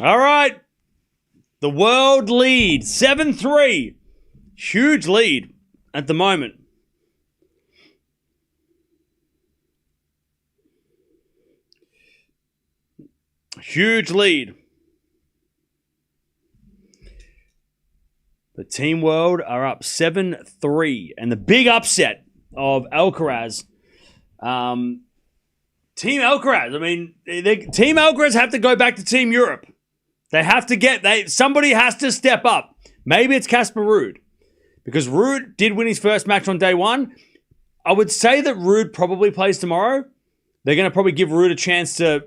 All right. The world lead, 7-3. Huge lead at the moment. Huge lead. The Team World are up 7-3. And the big upset of Alcaraz. Team Alcaraz. I mean, Team Alcaraz have to go back to Team Europe. They have to somebody has to step up. Maybe it's Casper Ruud. Because Ruud did win his first match on day one. I would say that Ruud probably plays tomorrow. They're going to probably give Ruud a chance to...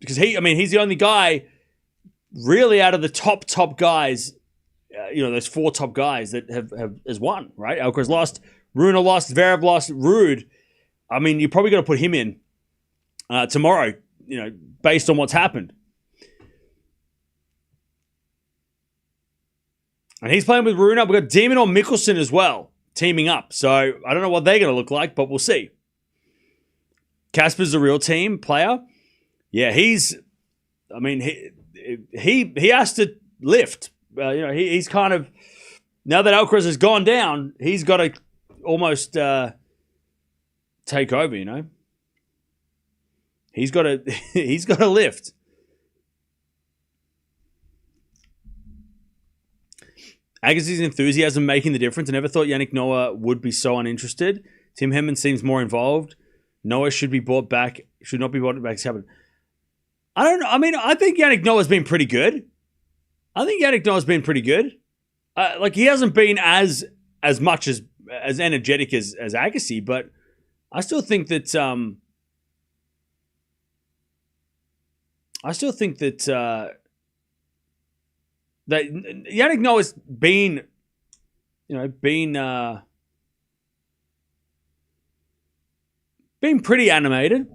Because he's the only guy really out of the top guys, those 4 top guys that has won, right? Alcaraz lost, Rune lost, Zverev lost, Ruud. I mean, you probably got to put him in tomorrow, based on what's happened. And he's playing with Rune. We've got Demon or Michelsen as well, teaming up. So I don't know what they're going to look like, but we'll see. Casper's a real team player. Yeah, he has to lift. He's kind of, now that Alcaraz has gone down, he's got to almost take over, He's got to lift. Agassi's enthusiasm making the difference. I never thought Jannik Noah would be so uninterested. Tim Henman seems more involved. Noah should not be brought back. I don't know. I mean, I think Jannik Noah's been pretty good. He hasn't been as much as energetic as Agassi, but I still think that that Jannik Noah's been pretty animated.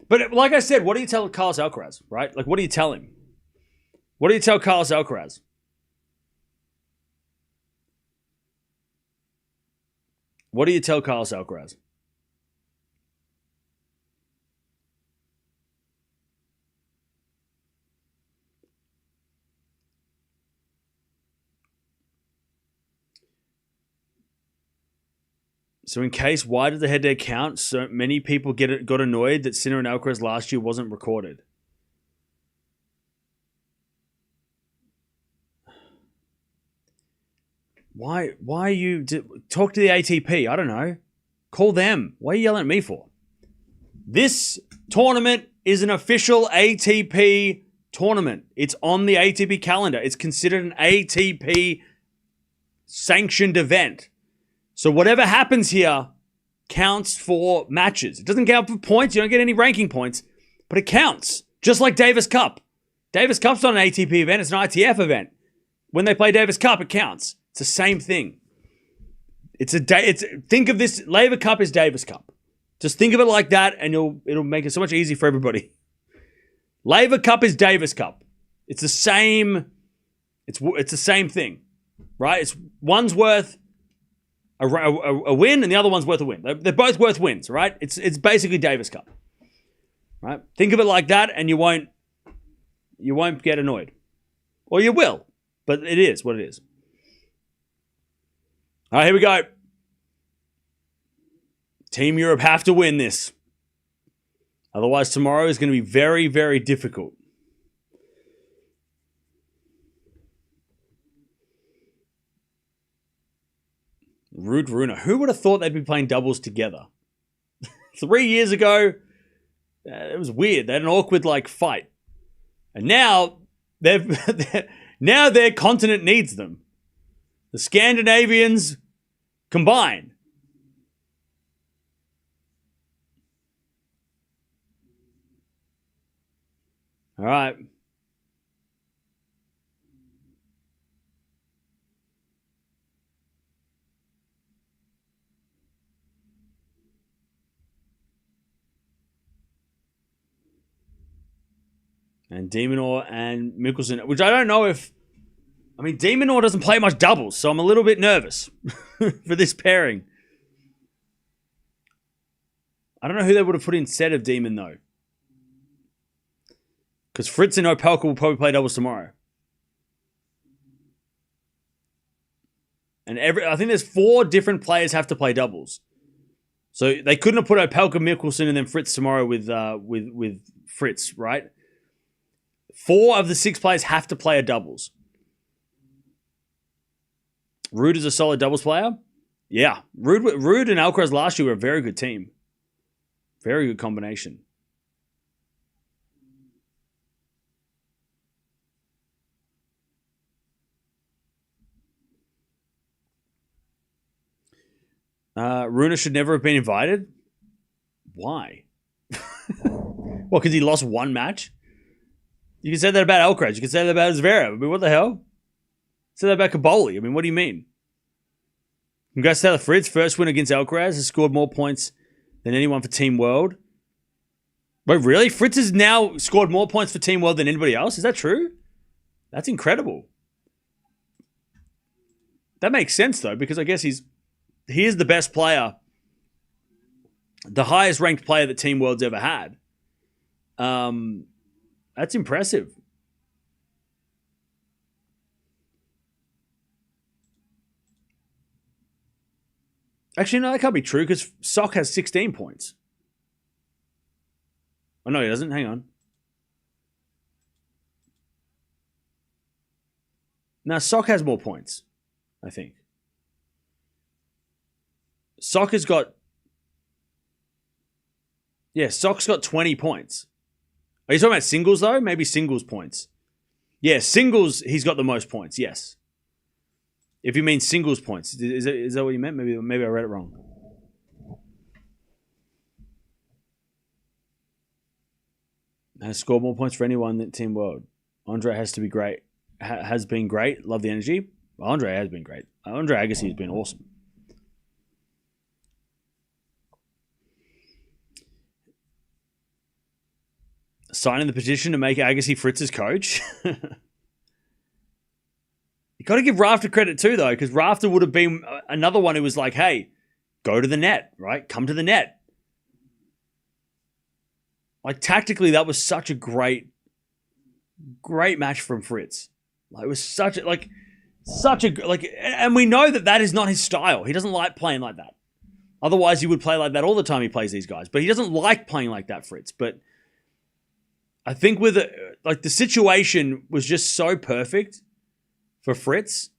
But like I said, what do you tell Carlos Alcaraz, right? Like, what do you tell him? What do you tell Carlos Alcaraz? What do you tell Carlos Alcaraz? So in case, why did the head-to-head count? So many people got annoyed that Sinner and Alcaraz last year wasn't recorded. Why you... Talk to the ATP. I don't know. Call them. What are you yelling at me for? This tournament is an official ATP tournament. It's on the ATP calendar. It's considered an ATP sanctioned event. So whatever happens here counts for matches. It doesn't count for points. You don't get any ranking points, but it counts. Just like Davis Cup. Davis Cup's not an ATP event. It's an ITF event. When they play Davis Cup, it counts. It's the same thing. Think of this. Laver Cup is Davis Cup. Just think of it like that, and it'll make it so much easier for everybody. Laver Cup is Davis Cup. It's the same. It's the same thing, right? One's worth a win, and the other one's worth a win. They're both worth wins, right? It's basically Davis Cup, right? Think of it like that, and you won't get annoyed, or you will, but it is what it is. All right, here we go. Team Europe have to win this, otherwise tomorrow is going to be very, very difficult. Ruud Rune. Who would have thought they'd be playing doubles together? 3 years ago, it was weird. They had an awkward fight, and now their continent needs them. The Scandinavians combine. All right. And Minaur and Michelsen, which I don't know if... I mean, Minaur doesn't play much doubles, so I'm a little bit nervous for this pairing. I don't know who they would have put instead of Demon, though. Because Fritz and Opelka will probably play doubles tomorrow. And I think there's 4 different players have to play doubles. So they couldn't have put Opelka, Michelsen, and then Fritz tomorrow with Fritz, right? 4 of the 6 players have to play a doubles. Ruud is a solid doubles player. Yeah, Ruud and Alcaraz last year were a very good team. Very good combination. Rune should never have been invited. Why? Well, because he lost 1 match? You can say that about Alcaraz. You can say that about Zverev. I mean, what the hell? Say that about Kaboli. I mean, what do you mean? Congrats to Taylor Fritz. First win against Alcaraz. Has scored more points than anyone for Team World. Wait, really? Fritz has now scored more points for Team World than anybody else? Is that true? That's incredible. That makes sense, though, because I guess he is the best player, the highest ranked player that Team World's ever had. That's impressive. Actually, no, that can't be true because Sock has 16 points. Oh, no, he doesn't. Hang on. Now, Sock has more points, I think. Sock has got... Yeah, Sock's got 20 points. Are you talking about singles, though? Maybe singles points. Yeah, singles, he's got the most points, yes. If you mean singles points. Is that what you meant? Maybe I read it wrong. Has scored more points for anyone than Team World. Andre has to be great. Has been great. Love the energy. Andre has been great. Andre Agassi has been awesome. Signing the petition to make Agassi Fritz's coach. You got to give Rafter credit too, though, because Rafter would have been another one who was like, hey, go to the net, right? Come to the net. Like, tactically, that was such a great match from Fritz. Like, it was and we know that is not his style. He doesn't like playing like that. Otherwise, he would play like that all the time he plays these guys. But he doesn't like playing like that, Fritz. But I think the situation was just so perfect for Fritz,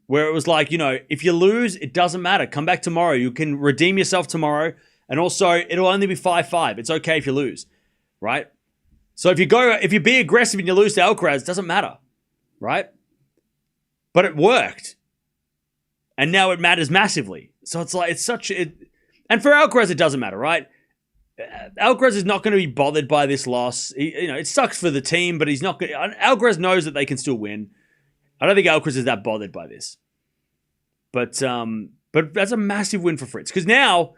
where it was like, if you lose, it doesn't matter. Come back tomorrow. You can redeem yourself tomorrow. And also, it'll only be 5-5. It's okay if you lose, right? So if you be aggressive and you lose to Alcaraz, it doesn't matter, right? But it worked. And now it matters massively. So it's like, and for Alcaraz, it doesn't matter, right? Alcaraz is not going to be bothered by this loss. It sucks for the team, but he's not going. Alcaraz knows that they can still win. I don't think Alcaraz is that bothered by this. But that's a massive win for Fritz, because now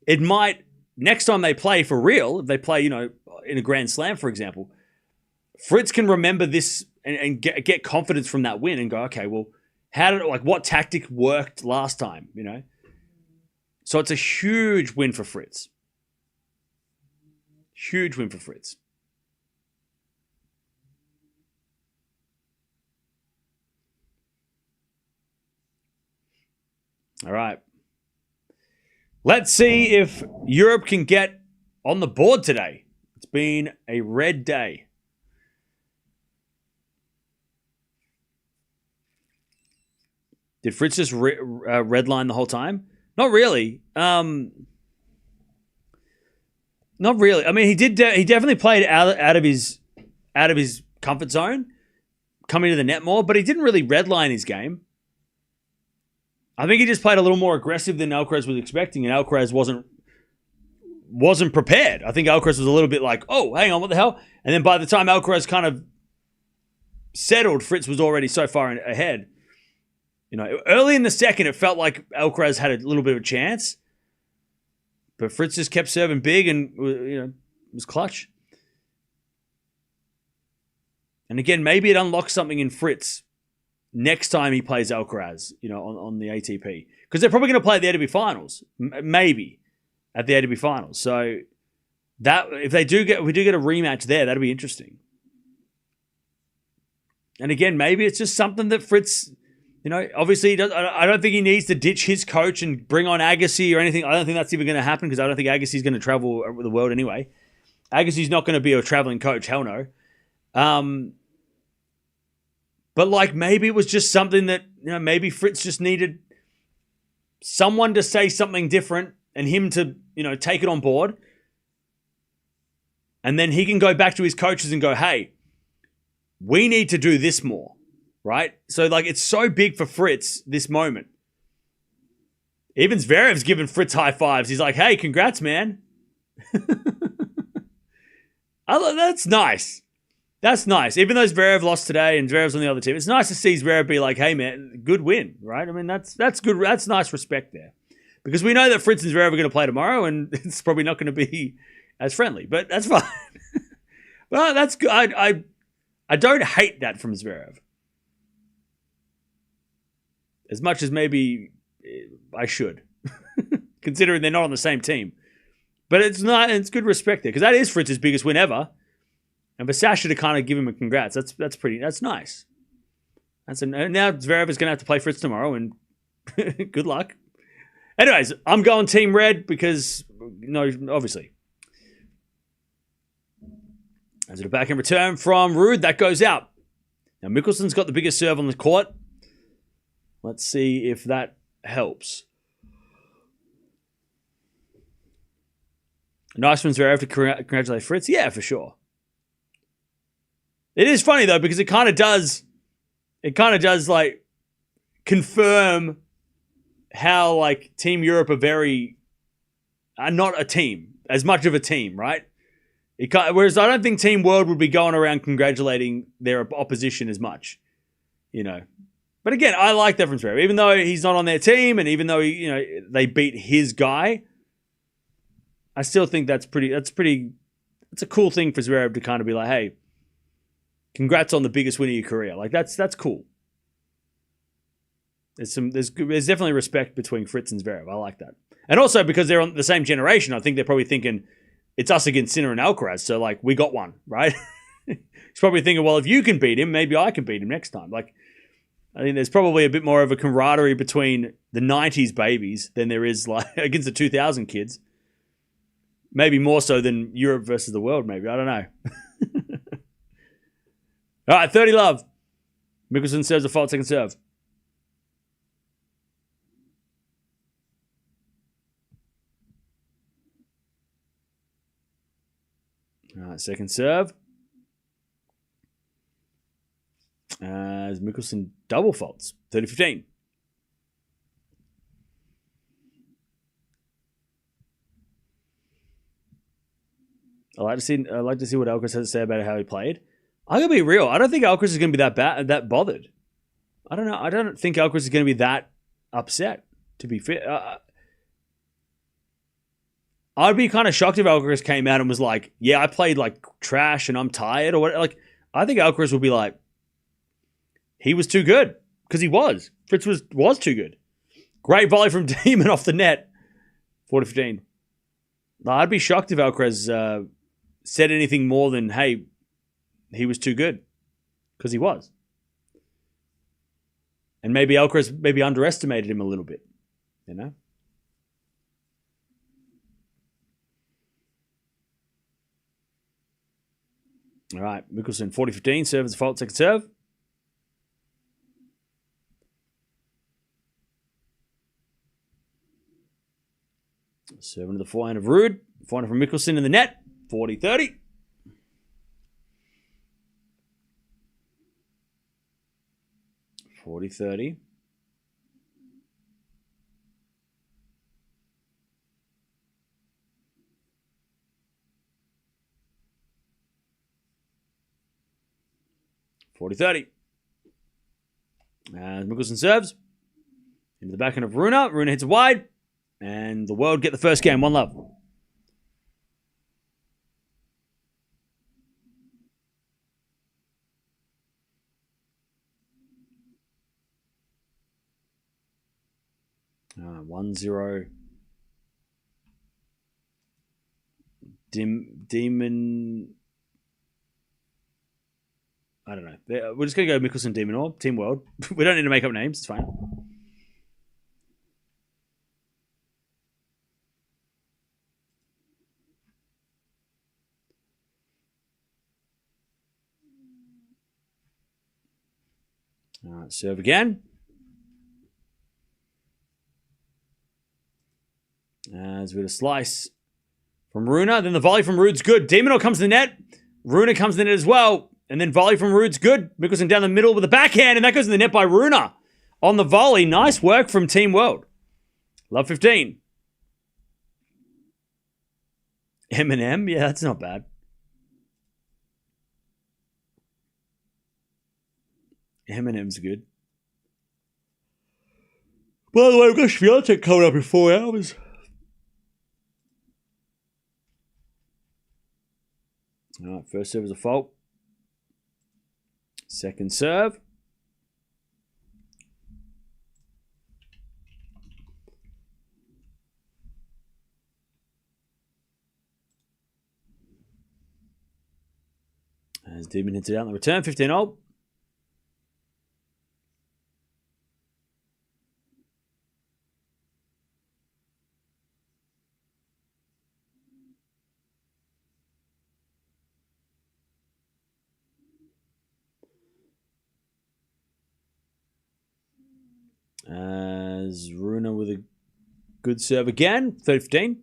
it might, next time they play for real, if they play, in a Grand Slam, for example, Fritz can remember this and get confidence from that win and go, okay, well, what tactic worked last time, So it's a huge win for Fritz. Huge win for Fritz. All right. Let's see if Europe can get on the board today. It's been a red day. Did Fritz just redline the whole time? Not really. Not really. I mean, he did. He definitely played out of his comfort zone, coming to the net more. But he didn't really redline his game. I think he just played a little more aggressive than Alcaraz was expecting, and Alcaraz wasn't prepared. I think Alcaraz was a little bit like, "Oh, hang on, what the hell?" And then by the time Alcaraz kind of settled, Fritz was already so far ahead. Early in the second, it felt like Alcaraz had a little bit of a chance. But Fritz just kept serving big and, was clutch. And again, maybe it unlocks something in Fritz next time he plays Alcaraz, on the ATP. Because they're probably going to play the ATP Finals. Maybe at the ATP Finals. So that if we do get a rematch there, that'd be interesting. And again, maybe it's just something that Fritz, obviously I don't think he needs to ditch his coach and bring on Agassi or anything. I don't think that's even going to happen because I don't think Agassi's going to travel the world anyway. Agassi's not going to be a traveling coach. Hell no. But like maybe it was just something that, maybe Fritz just needed someone to say something different and him to, take it on board. And then he can go back to his coaches and go, hey, we need to do this more, right? So, like, it's so big for Fritz, this moment. Even Zverev's giving Fritz high fives. He's like, hey, congrats, man. That's nice. That's nice. Even though Zverev lost today and Zverev's on the other team, it's nice to see Zverev be like, hey, man, good win, right? I mean, that's good. That's nice respect there. Because we know that Fritz and Zverev are going to play tomorrow and it's probably not going to be as friendly, but that's fine. Well, that's good. I don't hate that from Zverev. As much as maybe I should. Considering they're not on the same team. But it's good respect there. Because that is Fritz's biggest win ever. And for Sasha to kind of give him a congrats, that's nice. Now Zverev is going to have to play Fritz tomorrow and good luck. Anyways, I'm going Team Red because, obviously. As a back in return from Ruud, that goes out. Now, Michelsen's got the biggest serve on the court. Let's see if that helps. Nice from Zverev to congratulate Fritz. Yeah, for sure. It is funny, though, because it kind of does, like, confirm how, like, Team Europe are not a team, as much of a team, right? Whereas I don't think Team World would be going around congratulating their opposition as much, But again, I like that from Zverev. Even though he's not on their team and even though, they beat his guy, I still think that's a cool thing for Zverev to kind of be like, hey, congrats on the biggest win of your career. Like, that's cool. There's definitely respect between Fritz and Zverev. I like that. And also because they're on the same generation, I think they're probably thinking, it's us against Sinner and Alcaraz, so, like, we got one, right? He's probably thinking, well, if you can beat him, maybe I can beat him next time. Like, I think there's probably a bit more of a camaraderie between the 90s babies than there is, like, against the 2000 kids. Maybe more so than Europe versus the world, maybe. I don't know. All right, 30 love. Michelsen serves a fault second serve. All right, second serve. As Michelsen double faults. 30-15. I like to see what Alcaraz has to say about how he played. I'm gonna be real. I don't think Alcaraz is gonna be that bothered. I don't know. I don't think Alcaraz is gonna be that upset. To be fair, I'd be kind of shocked if Alcaraz came out and was like, "Yeah, I played like trash and I'm tired," or what. Like, I think Alcaraz would be like, "He was too good," because he was. Fritz was too good. Great volley from Demon off the net. 40-15. I'd be shocked if Alcaraz said anything more than, "Hey, he was too good," because he was. And maybe Alcaraz underestimated him a little bit, All right, Michelsen, 40-15, serve as a fault, second serve. Serving to the forehand of Ruud. Forehand from Michelsen in the net, 40-30. $40-30. $40-30. As Michelsen serves. Into the backhand of Rune. Rune hits it wide. And the world get the first game. 1-love. Uh, 1-0. Demon. I don't know. We're just going to go Michelsen, de Minaur, Team World. We don't need to make up names. It's fine. All right, serve again. As with a slice from Rune. Then the volley from Ruud's good. de Minaur comes to the net. Rune comes to the net as well. And then volley from Ruud's good. Michelsen down the middle with a backhand. And that goes in the net by Rune. On the volley. Nice work from Team World. Love 15. Eminem. Yeah, that's not bad. Eminem's good. By the way, we've got Swiatek coming up in 4 hours. All right, first serve is a fault. Second serve. As Demon hits it out in the return, 15-0. As Rune with a good serve again, 15.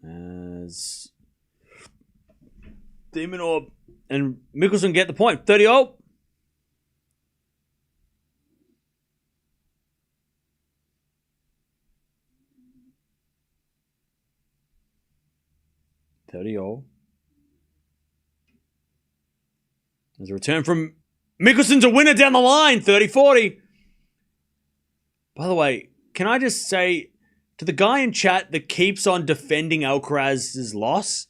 As de Minaur and Michelsen get the point. 30-0. There's a return from Michelsen's a winner down the line. 30-40. By the way, can I just say to the guy in chat that keeps on defending Alcaraz's loss,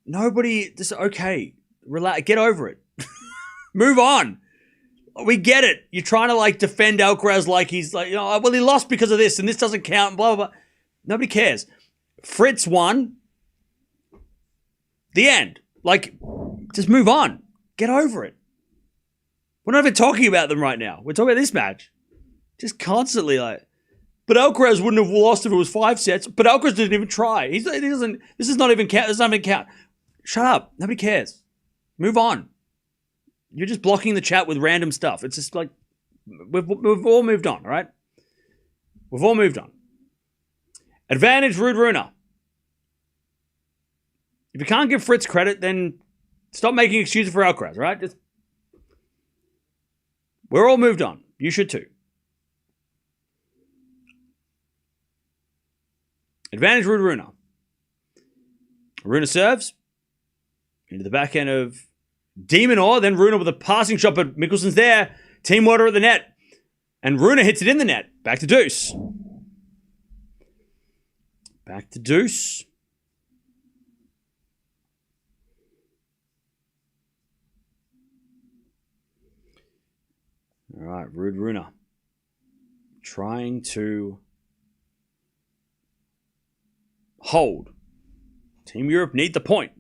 nobody, just okay, relax, get over it. Move on. We get it. You're trying to like defend Alcaraz like he's like, you know, well, he lost because of this and this doesn't count and blah, blah, blah. Nobody cares. Fritz won. The end. Like, just move on. Get over it. We're not even talking about them right now. We're talking about this match. Just constantly like, but Alcaraz wouldn't have lost if it was 5 sets. But Alcaraz didn't even try. He doesn't. This is not even count. This doesn't even count. Shut up. Nobody cares. Move on. You're just blocking the chat with random stuff. It's just like we've all moved on. All right. We've all moved on. Advantage Ruud Rune. If you can't give Fritz credit, then stop making excuses for Alcaraz. All right. We're all moved on. You should too. Advantage Ruud Rune. Rune serves into the back end of de Minaur. Then Rune with a passing shot, but Michelsen's there. Team Water at the net. And Rune hits it in the net. Back to deuce. Back to deuce. All right, Ruud Rune. Trying to hold. Team Europe need the point.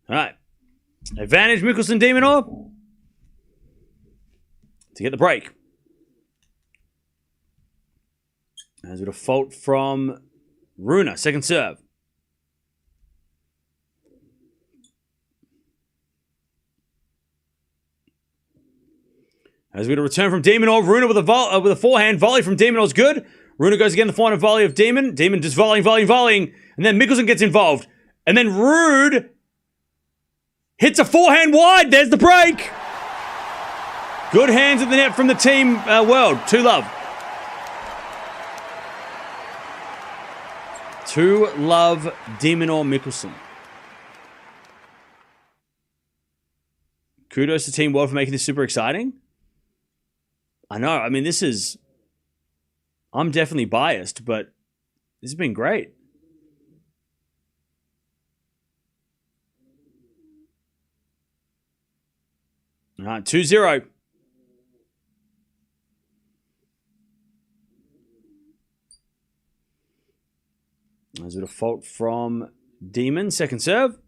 All right. Advantage Michelsen de Minaur to get the break. As with a fault from Rune. Second serve. As we get a return from de Minaur. Rune with a forehand. Volley from de Minaur's good. Rune goes again, the final volley of Demon. Demon just volleying. And then Michelsen gets involved. And then Ruud hits a forehand wide. There's the break. Good hands at the net from the team world. 2-love. 2-love Minaur Michelsen. Kudos to Team World for making this super exciting. I know. I mean, I'm definitely biased, but this has been great. All right, 2-0. There's a bit of fault from Demon. Second serve.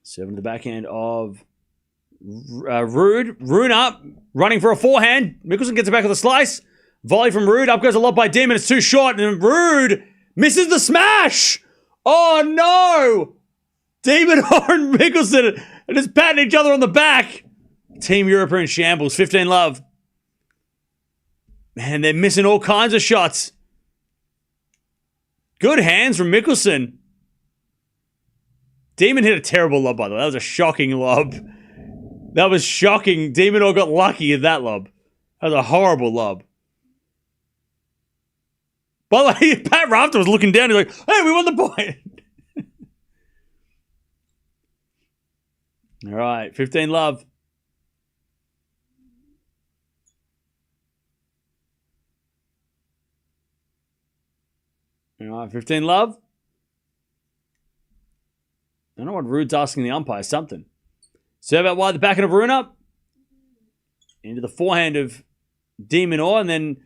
Serving to the backhand of Ruud. Rune up, running for a forehand. Michelsen gets it back with a slice. Volley from Ruud. Up goes a lob by Demon. It's too short. And Ruud misses the smash. Oh, no. Demon and Michelsen are just patting each other on the back. Team Europe are in shambles. 15-love. Man, they're missing all kinds of shots. Good hands from Michelsen. Demon hit a terrible lob, by the way. That was a shocking lob. That was shocking. Demon all got lucky at that lob. That was a horrible lob. By the way, Pat Rafter was looking down. He's like, hey, we won the point. All right, 15-love. All right, 15-love. I don't know what Ruud's asking the umpire. Something. Serve out wide, the backhand of Rune up. Into the forehand of Minaur, and then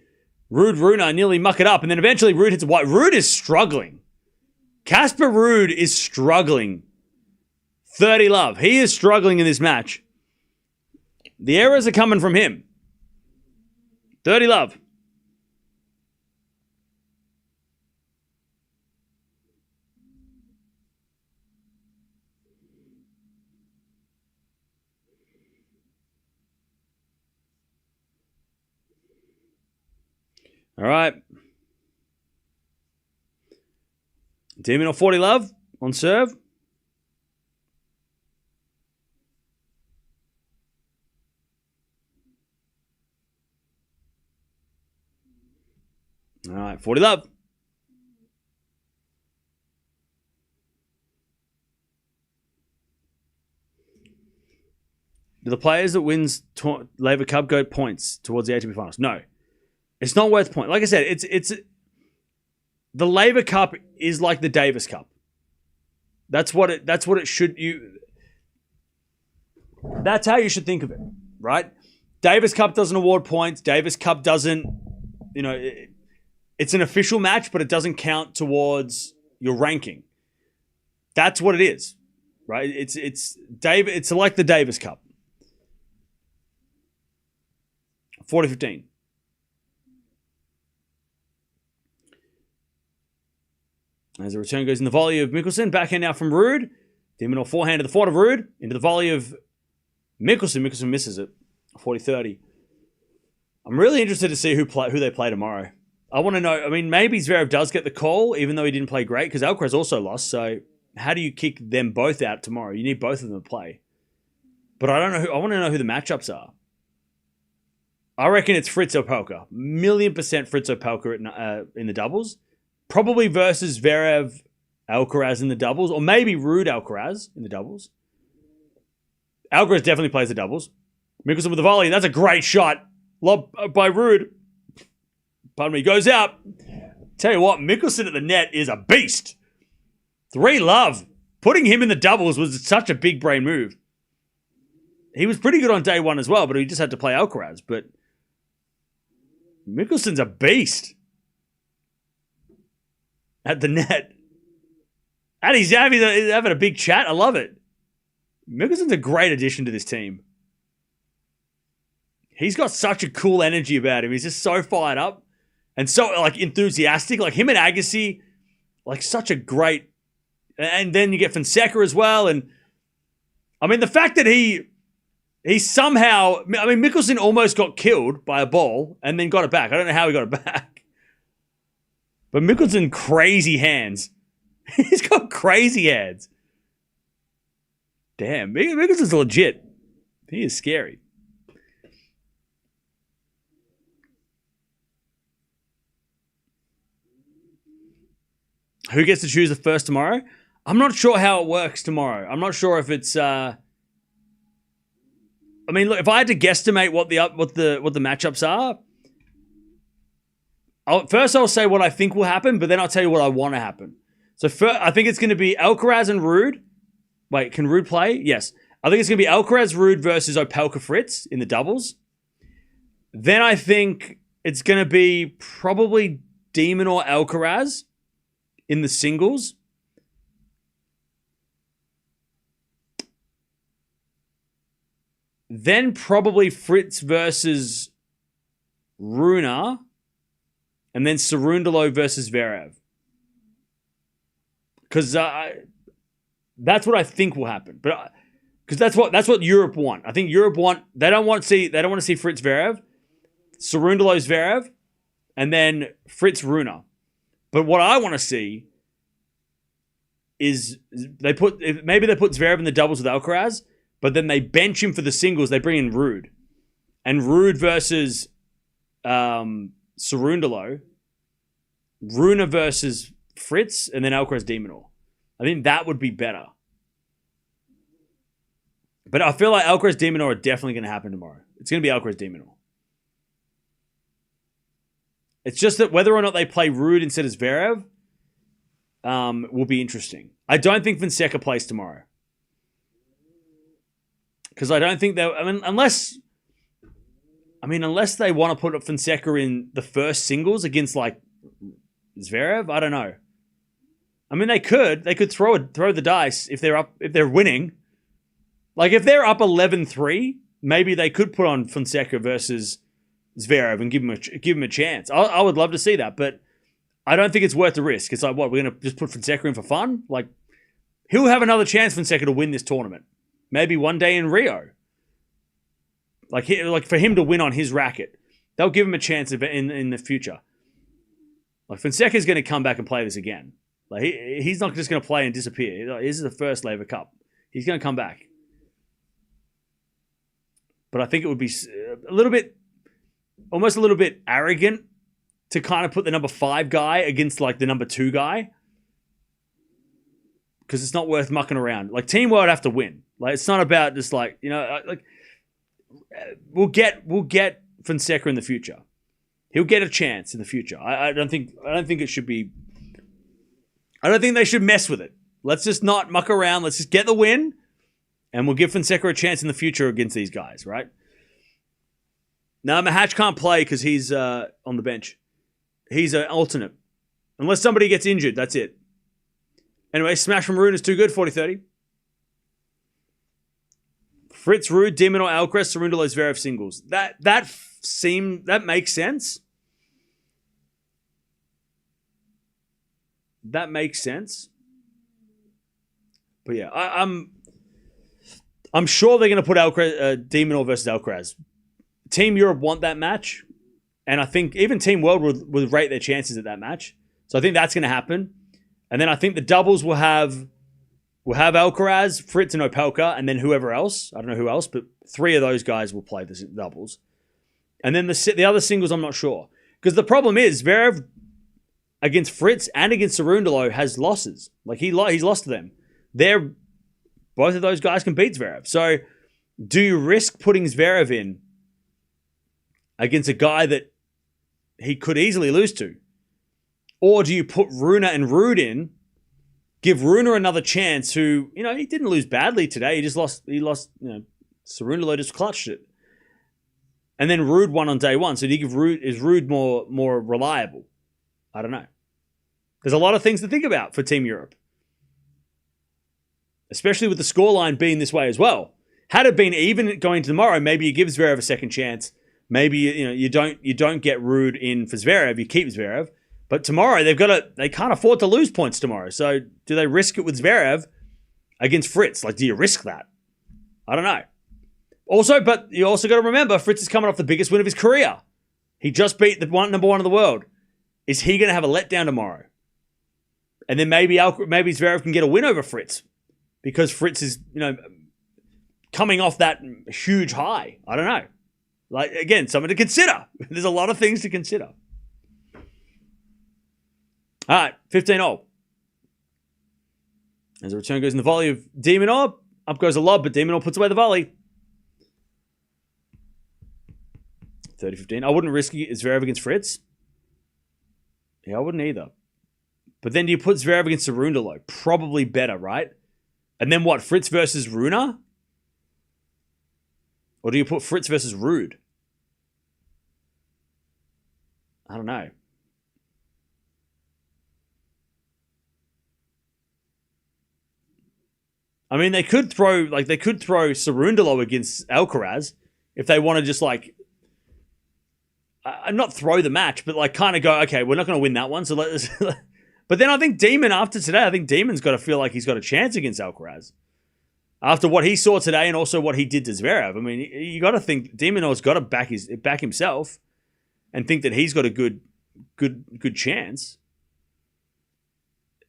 Rune nearly muck it up, and then eventually Ruud hits a wide. Ruud is struggling. Casper Ruud is struggling. 30-love. He is struggling in this match. The errors are coming from him. 30-love. All right. Demon or 40-love on serve. All right, 40-love. Do the players that wins Laver Cup go points towards the ATP finals? No. It's not worth point. Like I said, it's the Laver Cup is like the Davis Cup. That's what it should that's how you should think of it, right? Davis Cup doesn't award points. Davis Cup doesn't, it's an official match, but it doesn't count towards your ranking. That's what it is, right? It's like the Davis Cup. 40-15. As the return goes in the volley of Michelsen. Backhand now from Ruud. Minaur forehand to the forward of Ruud. Into the volley of Michelsen. Michelsen misses it. 40-30. I'm really interested to see who they play tomorrow. I want to know. I mean, maybe Zverev does get the call, even though he didn't play great, because Alcaraz also lost. So how do you kick them both out tomorrow? You need both of them to play. But I don't know. I want to know who the matchups are. I reckon it's Fritz Opelka. 1,000,000% Fritz Opelka in the doubles. Probably versus Zverev, Alcaraz in the doubles, or maybe Ruud Alcaraz in the doubles. Alcaraz definitely plays the doubles. Michelsen with the volley. That's a great shot. Lob by Ruud. Pardon me. Goes out. Tell you what, Michelsen at the net is a beast. 3-love. Putting him in the doubles was such a big brain move. He was pretty good on day one as well, but he just had to play Alcaraz. But Michelsen's a beast. At the net. And he's having a big chat. I love it. Michelsen's a great addition to this team. He's got such a cool energy about him. He's just so fired up and so enthusiastic. Like him and Agassi, such a great. And then you get Fonseca as well. And I mean, the fact that he He somehow, I mean, Michelsen almost got killed by a ball and then got it back. I don't know how he got it back. But Michelsen, crazy hands. He's got crazy hands. Damn, Michelsen's legit. He is scary. Who gets to choose the first tomorrow? I'm not sure how it works tomorrow. I'm not sure if it's... I mean, look, if I had to guesstimate what the matchups are, I'll say what I think will happen, but then I'll tell you what I want to happen. So first, I think it's going to be Alcaraz and Ruud. Wait, can Ruud play? Yes. I think it's going to be Alcaraz, Ruud versus Opelka Fritz in the doubles. Then I think it's going to be probably de Minaur Alcaraz in the singles. Then probably Fritz versus Rune. And then Cerundolo versus Zverev. Because that's what I think will happen. But because that's what Europe want. I think Europe they don't want to see Fritz Zverev, Cerundolo Zverev, and then Fritz Rune. But what I want to see is maybe they put Zverev in the doubles with Alcaraz, but then they bench him for the singles. They bring in Ruud. And Ruud versus Cerundolo. Rune versus Fritz. And then Alcaraz de Minaur. I think that would be better. But I feel like Alcaraz de Minaur are definitely going to happen tomorrow. It's going to be Alcaraz de Minaur. It's just that whether or not they play Ruud instead of Zverev will be interesting. I don't think Fonseca plays tomorrow. Because I don't think unless they want to put Fonseca in the first singles against like Zverev, I don't know. I mean, they could throw the dice if they're winning. Like if they're up 11-3, maybe they could put on Fonseca versus Zverev and give him a chance. I would love to see that, but I don't think it's worth the risk. It's like, what, we're going to just put Fonseca in for fun? Like, he'll have another chance, Fonseca, to win this tournament. Maybe one day in Rio. Like for him to win on his racket. They'll give him a chance in the future. Like, Fonseca's going to come back and play this again. Like, he's not just going to play and disappear. This is the first Laver Cup. He's going to come back. But I think it would be almost a little bit arrogant to kind of put the number 5 guy against like the number 2 guy. Because it's not worth mucking around. Like, Team World have to win. Like, it's not about just like, like we'll get Fonseca in the future. He'll get a chance in the future. I don't think it should be. I don't think they should mess with it. Let's just not muck around. Let's just get the win, and we'll give Fonseca a chance in the future against these guys, right? Now, Mahatch can't play because he's on the bench. He's an alternate. Unless somebody gets injured, that's it. Anyway, smash from Rune is too good, 40-30. Fritz Ruud, de Minaur Alcaraz, Cerundolo Zverev singles. That makes sense. That makes sense. But yeah, I'm sure they're going to put de Minaur versus Alcaraz. Team Europe want that match, and I think even Team World would rate their chances at that match. So I think that's going to happen. And then I think the doubles will have Alcaraz, Fritz, and Opelka, and then whoever else. I don't know who else, but 3 of those guys will play the doubles. And then the other singles, I'm not sure. Because the problem is, Zverev against Fritz and against Cerundolo has losses. Like, he's lost to them. Both of those guys can beat Zverev. So do you risk putting Zverev in against a guy that he could easily lose to? Or do you put Rune and Ruud in, give Rune another chance who, he didn't lose badly today. He lost, Cerundolo just clutched it. And then Ruud won on day one. So do you give Ruud more reliable? I don't know. There's a lot of things to think about for Team Europe. Especially with the scoreline being this way as well. Had it been even going to tomorrow, maybe you give Zverev a second chance. Maybe you don't get Ruud in for Zverev, you keep Zverev. But tomorrow they can't afford to lose points tomorrow. So do they risk it with Zverev against Fritz? Like, do you risk that? I don't know. Also, but you also got to remember, Fritz is coming off the biggest win of his career. He just beat the number one in the world. Is he going to have a letdown tomorrow? And then maybe Zverev can get a win over Fritz because Fritz is, coming off that huge high. I don't know. Like, again, something to consider. There's a lot of things to consider. All right, 15-all. As the return goes in the volley of de Minaur, up goes a lob, but de Minaur puts away the volley. 30-15. I wouldn't risk Zverev against Fritz. Yeah, I wouldn't either. But then do you put Zverev against Cerundolo? Probably better, right? And then what, Fritz versus Rune? Or do you put Fritz versus Ruud? I don't know. I mean, they could throw Cerundolo against Alcaraz if they want to just not throw the match, but kind of go, okay, we're not going to win that one, so let's. But then I think Demon, after today, I think Demon's got to feel like he's got a chance against Alcaraz. After what he saw today and also what he did to Zverev. I mean, you got to think Demonor's got to back himself and think that he's got a good chance.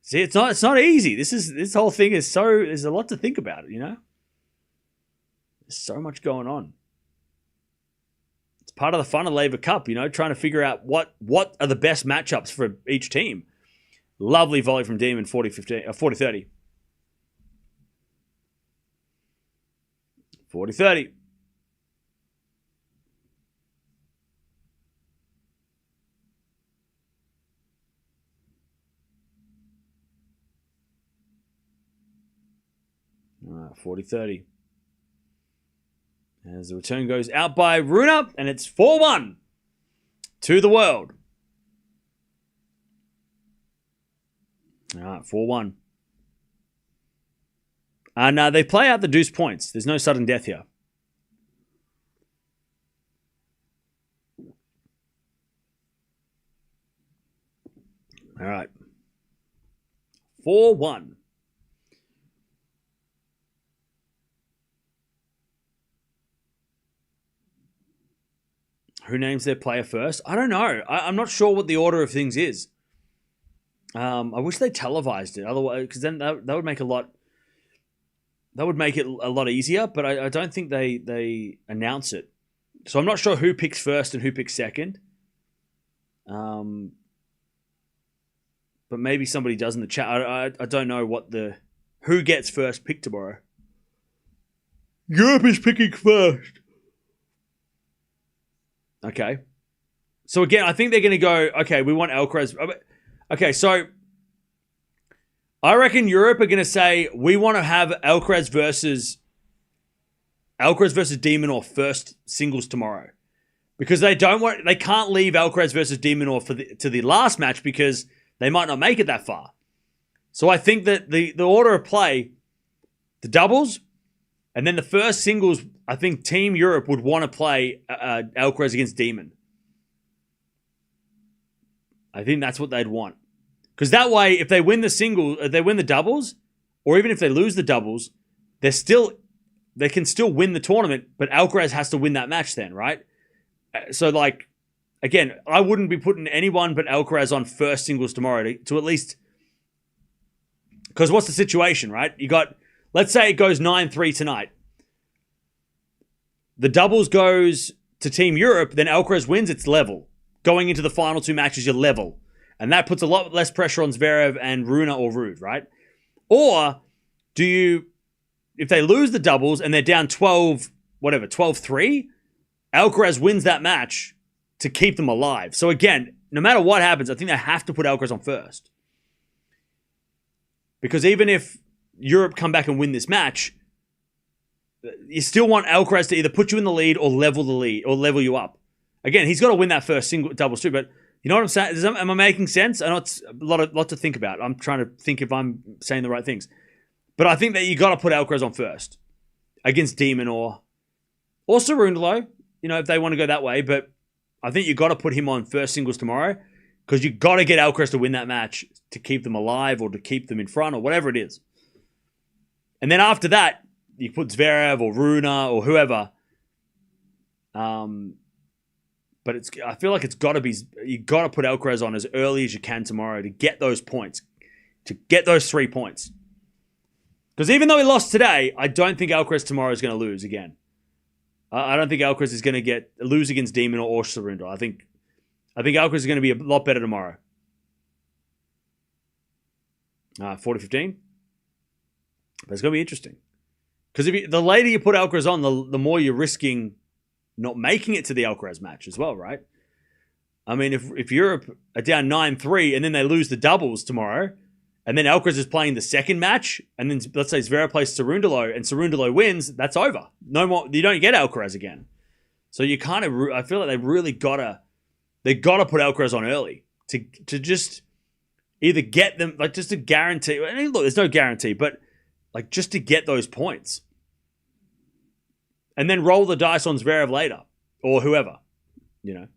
See, it's not easy. This whole thing is there's a lot to think about, There's so much going on. It's part of the fun of Laver Cup, trying to figure out what are the best matchups for each team. Lovely volley from Demon, 40-30. 40-30. All right, 40-30. As the return goes out by Rune, and it's 4-1 to the world. All right, 4-1. And they play out the deuce points. There's no sudden death here. All right. 4-1. Who names their player first? I don't know. I'm not sure what the order of things is. I wish they televised it. Otherwise, because then that would make a lot. That would make it a lot easier. But I don't think they announce it. So I'm not sure who picks first and who picks second. But maybe somebody does in the chat. I don't know who gets first pick tomorrow. Europe is picking first. Okay. So again, I think they're going to go, okay, we want Alcaraz. Okay, so I reckon Europe are going to say, we want to have Alcaraz versus de Minaur first singles tomorrow. Because they can't leave Alcaraz versus de Minaur to the last match because they might not make it that far. So I think that the order of play, the doubles, and then the first singles, I think Team Europe would want to play Alcaraz against Demon. I think that's what they'd want. Because that way, if they win the doubles, or even if they lose the doubles, they can still win the tournament, but Alcaraz has to win that match then, right? So, again, I wouldn't be putting anyone but Alcaraz on first singles tomorrow to at least... Because what's the situation, right? Let's say it goes 9-3 tonight. The doubles goes to Team Europe, then Alcaraz wins, it's level. Going into the final two matches, you're level. And that puts a lot less pressure on Zverev and Rune or Ruud, right? Or if they lose the doubles and they're down 12-3, Alcaraz wins that match to keep them alive. So again, no matter what happens, I think they have to put Alcaraz on first. Because even if Europe come back and win this match, you still want Alcaraz to either put you in the lead or level the lead or level you up. Again, he's got to win that first single doubles too, but you know what I'm saying? Am I making sense? I know it's a lot to think about. I'm trying to think if I'm saying the right things. But I think that you got to put Alcaraz on first against Demon or Cerundolo, if they want to go that way. But I think you got to put him on first singles tomorrow because you got to get Alcaraz to win that match to keep them alive or to keep them in front or whatever it is. And then after that, you put Zverev or Rune or whoever. But I feel like it's got to be, you got to put Alcaraz on as early as you can tomorrow to get those points, to get those 3 points. Because even though he lost today, I don't think Alcaraz tomorrow is going to lose again. I don't think Alcaraz is going to lose against De Minaur or Cerundolo. I think Alcaraz is going to be a lot better tomorrow. 40-15. But it's going to be interesting. Because the later you put Alcaraz on, the more you're risking not making it to the Alcaraz match as well, right? I mean, if Europe are down 9-3 and then they lose the doubles tomorrow, and then Alcaraz is playing the second match, and then let's say Zverev plays Cerundolo, and Cerundolo wins, that's over. No more. You don't get Alcaraz again. So you kind of, I feel like they really gotta put Alcaraz on early to just either get them, like just to guarantee. I mean, look, there's no guarantee, but like just to get those points, and then roll the dice on Zverev later or whoever, you know.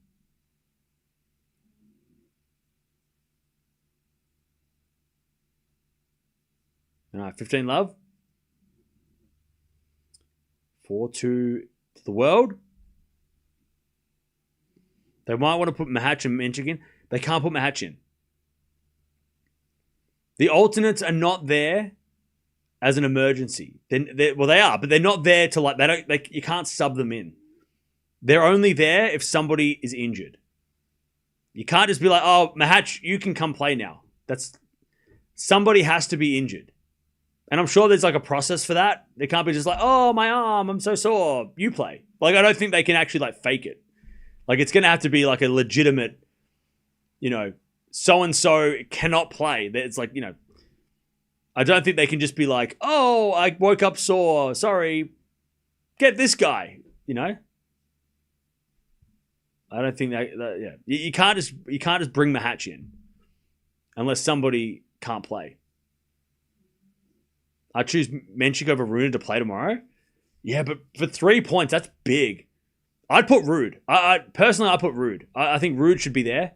15 love. 4-2 to the world. They might want to put Mahatch and Menchik in. They can't put Mahatch in. The alternates are not there as an emergency. Well, they are, but they're not there to you can't sub them in. They're only there if somebody is injured. You can't just be like, oh, Mahatch, you can come play now. Somebody has to be injured. And I'm sure there's like a process for that. They can't be just like, oh, my arm, I'm so sore. You play. Like, I don't think they can actually like fake it. Like, it's going to have to be like a legitimate, you know, so-and-so cannot play. It's like, you know, I don't think they can just be like, oh, I woke up sore. Sorry. Get this guy, you know? I don't think yeah. You can't just bring Mahatch in unless somebody can't play. I choose Menchik over Rune to play tomorrow. Yeah, but for 3 points, that's big. I'd put Ruud. Personally, I'd put Ruud. I think Ruud should be there.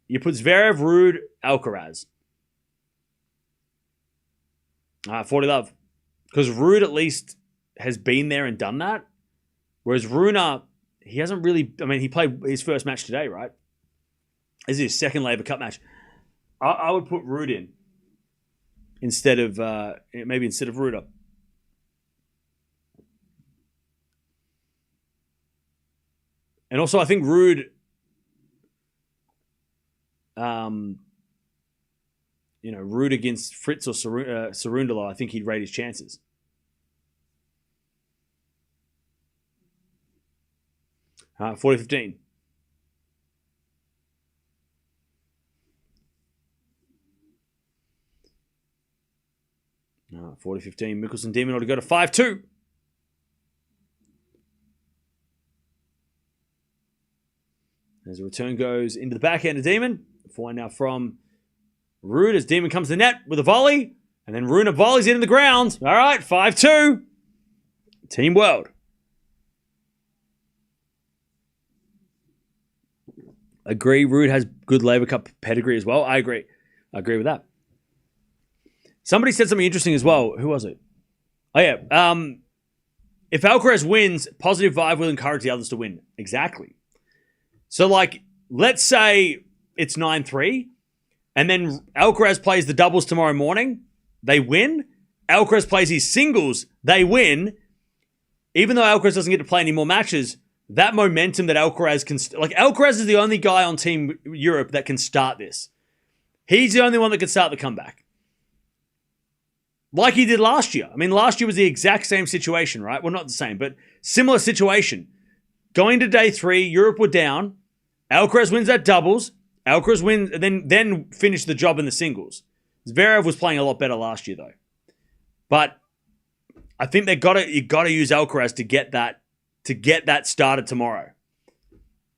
You put Zverev, Ruud, Alcaraz. 40 love. Because Ruud at least has been there and done that. Whereas Rune, he hasn't really... I mean, he played his first match today, right? This is his second Laver Cup match. I would put Ruud in. Instead of Ruud. And also, I think Ruud, Ruud against Fritz or Cerundolo, I think he'd rate his chances. All right, 40-15. All right, 40-15. Michelsen De Minaur to go to 5-2. As the return goes into the backhand of Demon. Forehand now from Ruud as Demon comes to the net with a volley. And then Rune volleys it in the ground. All right, 5-2. Team World. Agree, Ruud has good Laver Cup pedigree as well. I agree with that. Somebody said something interesting as well. Who was it? Oh, yeah. If Alcaraz wins, positive vibe will encourage the others to win. Exactly. So, like, let's say it's 9-3, and then Alcaraz plays the doubles tomorrow morning. They win. Alcaraz plays his singles. They win. Even though Alcaraz doesn't get to play any more matches, that momentum that Alcaraz can... Alcaraz is the only guy on Team Europe that can start this. He's the only one that can start the comeback. Like he did last year. I mean, last year was the exact same situation, right? Well, not the same, but similar situation. Going to day 3, Europe were down. Alcaraz wins that doubles. Alcaraz wins, then finished the job in the singles. Zverev was playing a lot better last year, though. But I think you got to use Alcaraz to get that started tomorrow,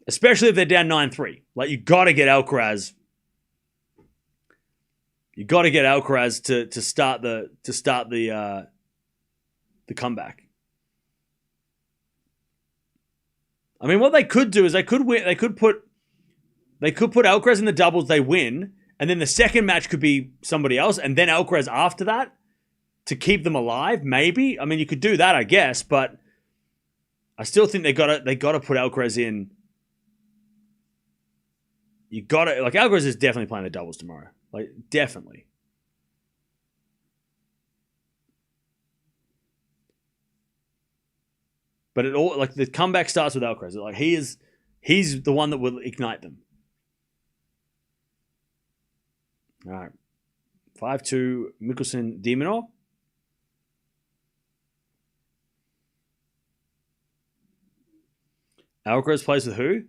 especially if they're down 9-3. Like, you got to get Alcaraz. You got to get Alcaraz to start the comeback. I mean, what they could do is they could put Alcaraz in the doubles, they win, and then the second match could be somebody else, and then Alcaraz after that to keep them alive. Maybe. I mean, you could do that, I guess, but I still think they got to put Alcaraz in. You got to, like, Alcaraz is definitely playing the doubles tomorrow. Like, definitely. But it all, like, the comeback starts with Alcaraz. Like, he's the one that will ignite them. All right. 5-2, Michelsen, Minaur. Alcaraz plays with who?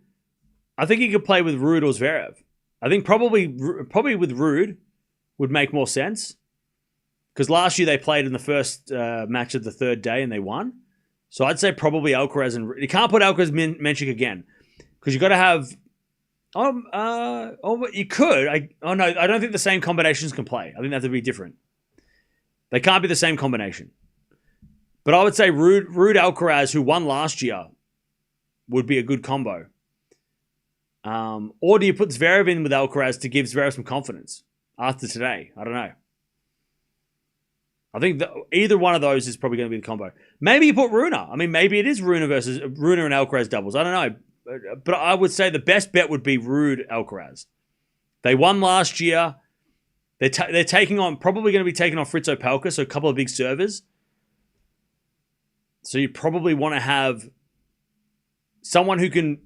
I think he could play with Ruud or Zverev. I think probably with Ruud would make more sense. Because last year they played in the first match of the third day and they won. So I'd say probably Alcaraz and... You can't put Alcaraz Menchik again. Because you've got to have... you could. I don't think the same combinations can play. I think that would be different. They can't be the same combination. But I would say Ruud Alcaraz, who won last year, would be a good combo. Or do you put Zverev in with Alcaraz to give Zverev some confidence after today? I don't know. I think either one of those is probably going to be the combo. Maybe you put Rune. I mean, maybe it is Rune and Alcaraz doubles. I don't know. But I would say the best bet would be Ruud Alcaraz. They won last year. They're taking on, probably going to be taking on Fritz Opelka, so a couple of big servers. So you probably want to have someone who can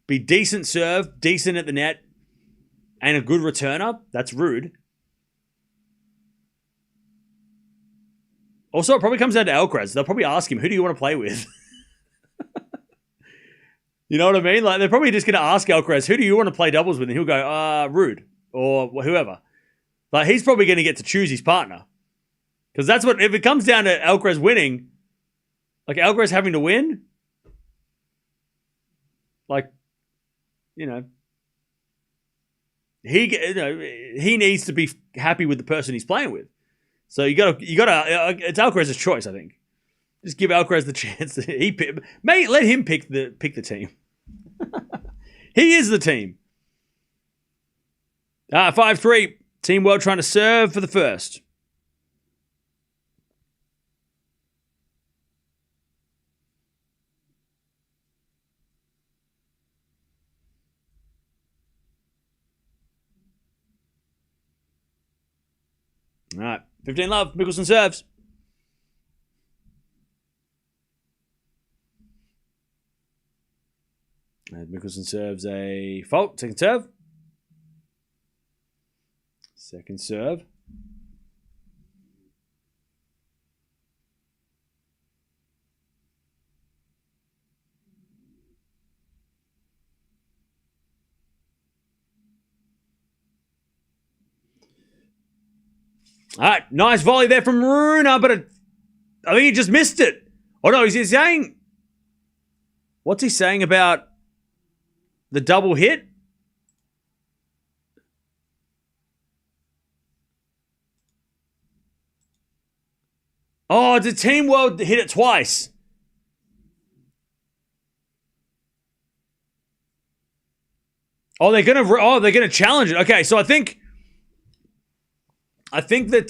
be decent serve, decent at the net, and a good returner. That's Ruud. Also, it probably comes down to Alcaraz. They'll probably ask him, who do you want to play with? You know what I mean? Like, they're probably just going to ask Alcaraz, who do you want to play doubles with? And he'll go, Ruud, or whoever. Like, he's probably going to get to choose his partner. Because that's what, if it comes down to Alcaraz winning, like Alcaraz having to win, like, he needs to be happy with the person he's playing with. So you gotta. It's Alcaraz's choice, I think. Just give Alcaraz the chance. Let him pick the team. He is the team. 5-3. Team World trying to serve for the first. All right. 15 love. Michelsen serves. And Michelsen serves a fault. Second serve. Second serve. All right, nice volley there from Rune, but I think he just missed it. Oh no, he's saying... What's he saying about the double hit? Oh, did Team World hit it twice? They're gonna challenge it. Okay, so I think de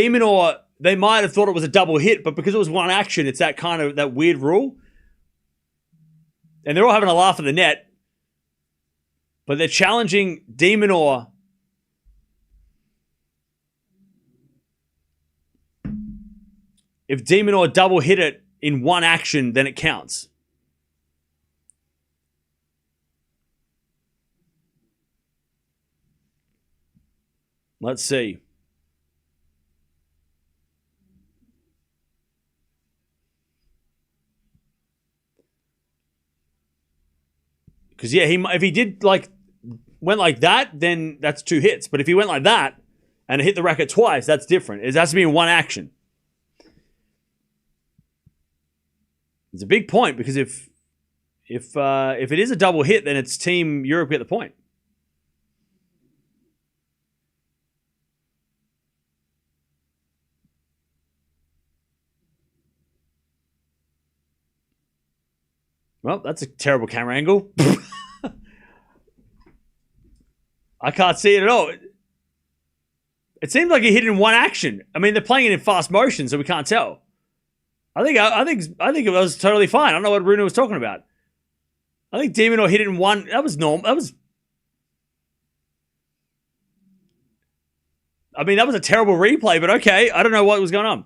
Minaur, they might have thought it was a double hit, but because it was one action, it's that weird rule. And they're all having a laugh at the net. But they're challenging de Minaur. If de Minaur double hit it in one action, then it counts. Let's see. Because, yeah, if he did, went like that, then that's two hits. But if he went like that and hit the racket twice, that's different. It has to be in one action. It's a big point because if it is a double hit, then it's Team Europe get the point. Well, that's a terrible camera angle. I can't see it at all. It seemed like he hit it in one action. I mean, they're playing it in fast motion, so we can't tell. I think it was totally fine. I don't know what Rune was talking about. I think De Minaur hit it in one. That was normal. That was a terrible replay, but okay. I don't know what was going on.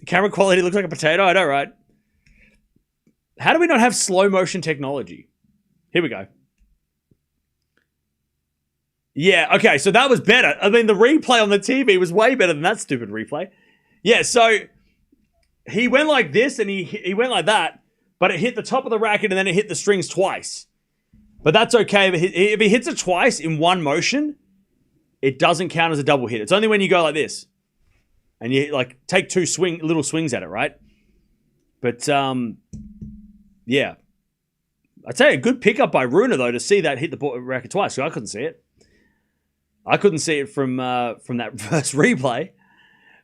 The camera quality looks like a potato. I know, right? How do we not have slow motion technology? Here we go. Yeah, okay, so that was better. I mean, the replay on the TV was way better than that stupid replay. Yeah, so he went like this and he went like that, but it hit the top of the racket and then it hit the strings twice. But that's okay. If he hits it twice in one motion, it doesn't count as a double hit. It's only when you go like this and you like take two little swings at it, right? But yeah. I'd say a good pickup by Rune though to see that hit the racket twice. So I couldn't see it. I couldn't see it from that first replay.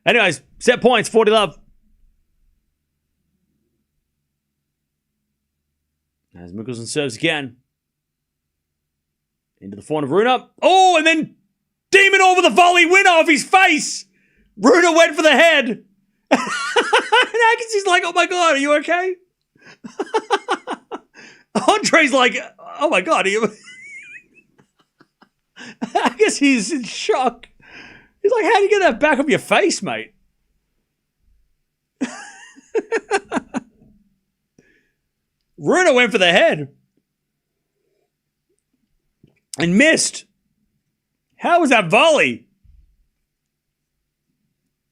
Anyways, set points, 40 love. As Michelsen serves again. Into the forehand of Rune. Oh, and then De Minaur with a volley winner off his face. Rune went for the head. And Agassi's like, oh my God, are you okay? Andre's like, oh my God, are you... I guess he's in shock. He's like, how do you get that back off your face, mate? Rune went for the head. And missed. How was that volley?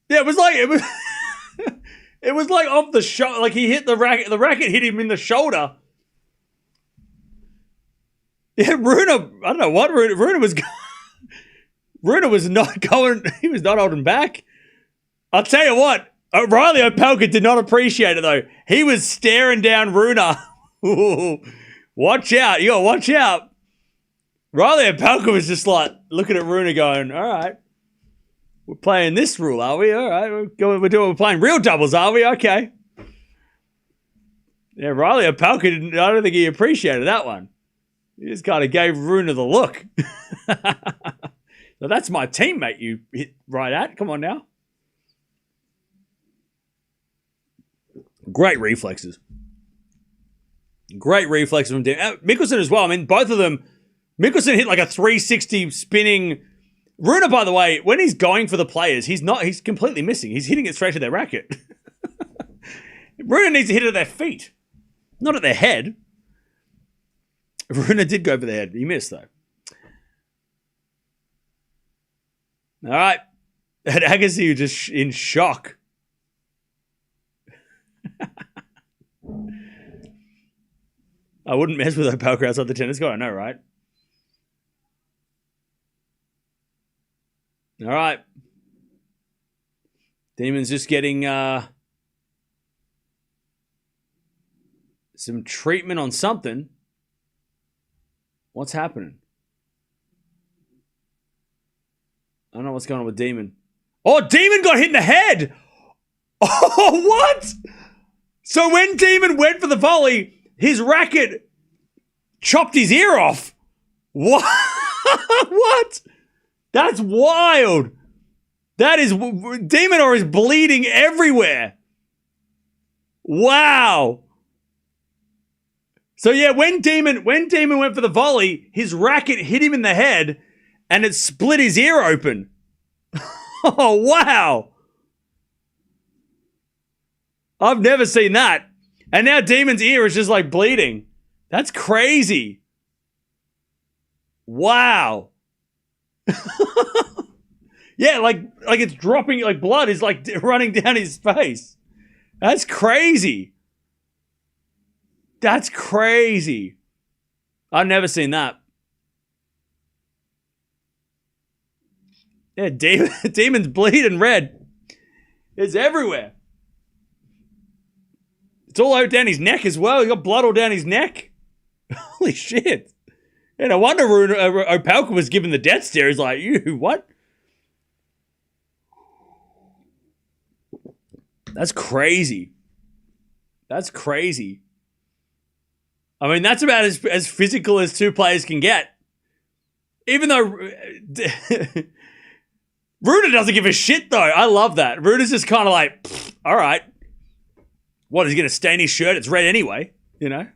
Yeah, it was it was like off the shoulder. Like he hit the racket. The racket hit him in the shoulder. Yeah, Rune, I don't know what Rune was. Rune was not going. He was not holding back. I'll tell you what. Riley Opelka did not appreciate it though. He was staring down Rune. Watch out! You gotta watch out. Riley Opelka was just like looking at Rune, going, "All right, we're playing this rule, are we? All right, we're playing real doubles, are we? Okay." Yeah, Riley Opelka didn't. I don't think he appreciated that one. He just kind of gave Rune the look. So that's my teammate you hit right at. Come on now. Great reflexes. Great reflexes from Michelsen as well. I mean, both of them. Michelsen hit like a 360 spinning. Rune, by the way, when he's going for the players, he's completely missing. He's hitting it straight to their racket. Rune needs to hit it at their feet, not at their head. Rune did go for the head. He missed, though. All right. And Agassi was just in shock. I wouldn't mess with Opelka outside the tennis court. I know, right? All right. Demon's just getting some treatment on something. What's happening? I don't know what's going on with Demon. Oh, Demon got hit in the head! Oh, what? So when Demon went for the volley, his racket chopped his ear off. What? What? That's wild. That is... De Minaur is bleeding everywhere. Wow. So yeah, when Demon went for the volley, his racket hit him in the head and it split his ear open. Oh, wow. I've never seen that. And now Demon's ear is just like bleeding. That's crazy. Wow. Yeah, like it's dropping, like blood is like running down his face. That's crazy. That's crazy. I've never seen that. Yeah, Demon's bleeding red. It's everywhere. It's all over down his neck as well. He got blood all down his neck. Holy shit. Yeah, no wonder Opelka was given the death stare. He's like, you, what? That's crazy. That's crazy. I mean, that's about as physical as two players can get. Even though Rune doesn't give a shit, though. I love that. Rune's just kind of like, all right. What, is he going to stain his shirt? It's red anyway, you know?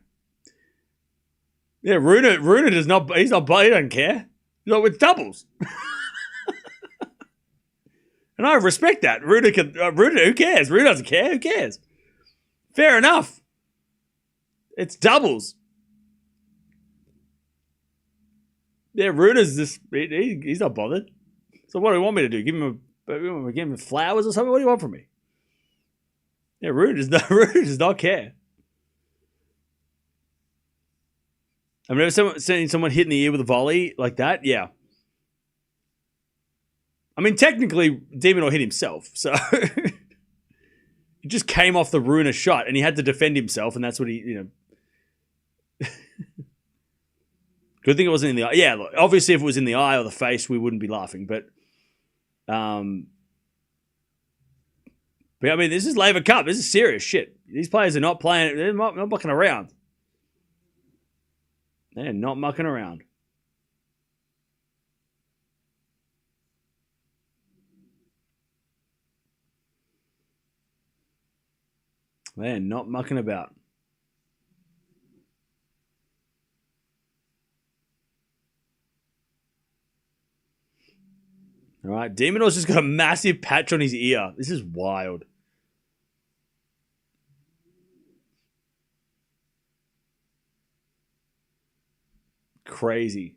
Yeah, Rune does not, he doesn't care. It's doubles. And I respect that. Rune, who cares? Rune doesn't care. Who cares? Fair enough. It's doubles. Yeah, Rune is just, he's not bothered. So what do you want me to do? Give him flowers or something? What do you want from me? Yeah, Rune does not care. I've never seen someone hit in the ear with a volley like that. Yeah. I mean, technically, de Minaur hit himself, so he just came off the Rune shot, and he had to defend himself, and that's what he, you know. Good thing it wasn't in the eye. Yeah, look, obviously, if it was in the eye or the face, we wouldn't be laughing. But I mean, this is Laver Cup. This is serious shit. These players are not playing. They're not mucking around. They're not mucking around. They're not mucking about. All right, de Minaur's just got a massive patch on his ear. This is wild. Crazy.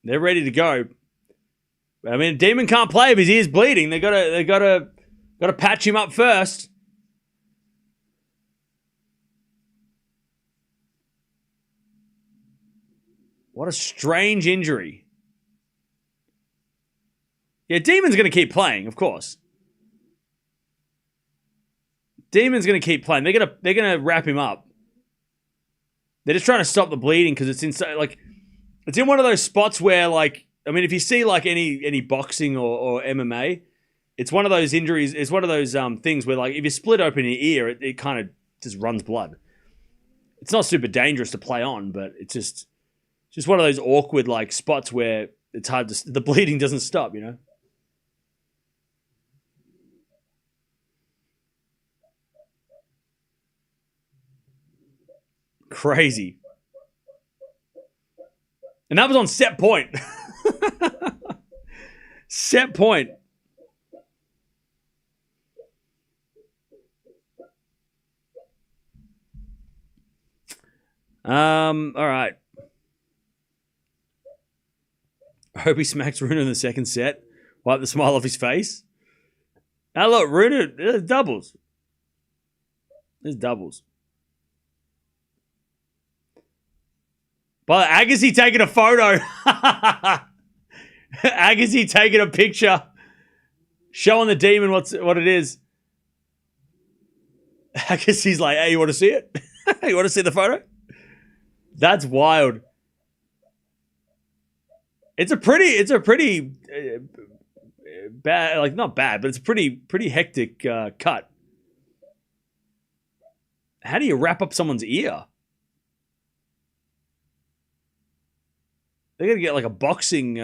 They're ready to go. I mean, Demon can't play if his ear's bleeding. They gotta patch him up first. What a strange injury. Yeah, Demon's gonna keep playing, of course. Demon's gonna keep playing. They're gonna wrap him up. They're just trying to stop the bleeding because it's in one of those spots where, like, I mean, if you see like any boxing or MMA, it's one of those injuries. It's one of those things where, like, if you split open your ear, it kind of just runs blood. It's not super dangerous to play on, but it's just one of those awkward, like, spots where it's hard to, the bleeding doesn't stop, you know. Crazy. And that was on set point. Set point. All right. I hope he smacks Rune in the second set. Wipe the smile off his face. Now look, Rune, there's doubles. There's doubles. But Agassi taking a photo. Agassi taking a picture. Showing the demon what it is. Agassi's like, hey, you want to see it? You want to see the photo? That's wild. It's a pretty bad, like, not bad, but it's a pretty hectic cut. How do you wrap up someone's ear? They're gonna get like a boxing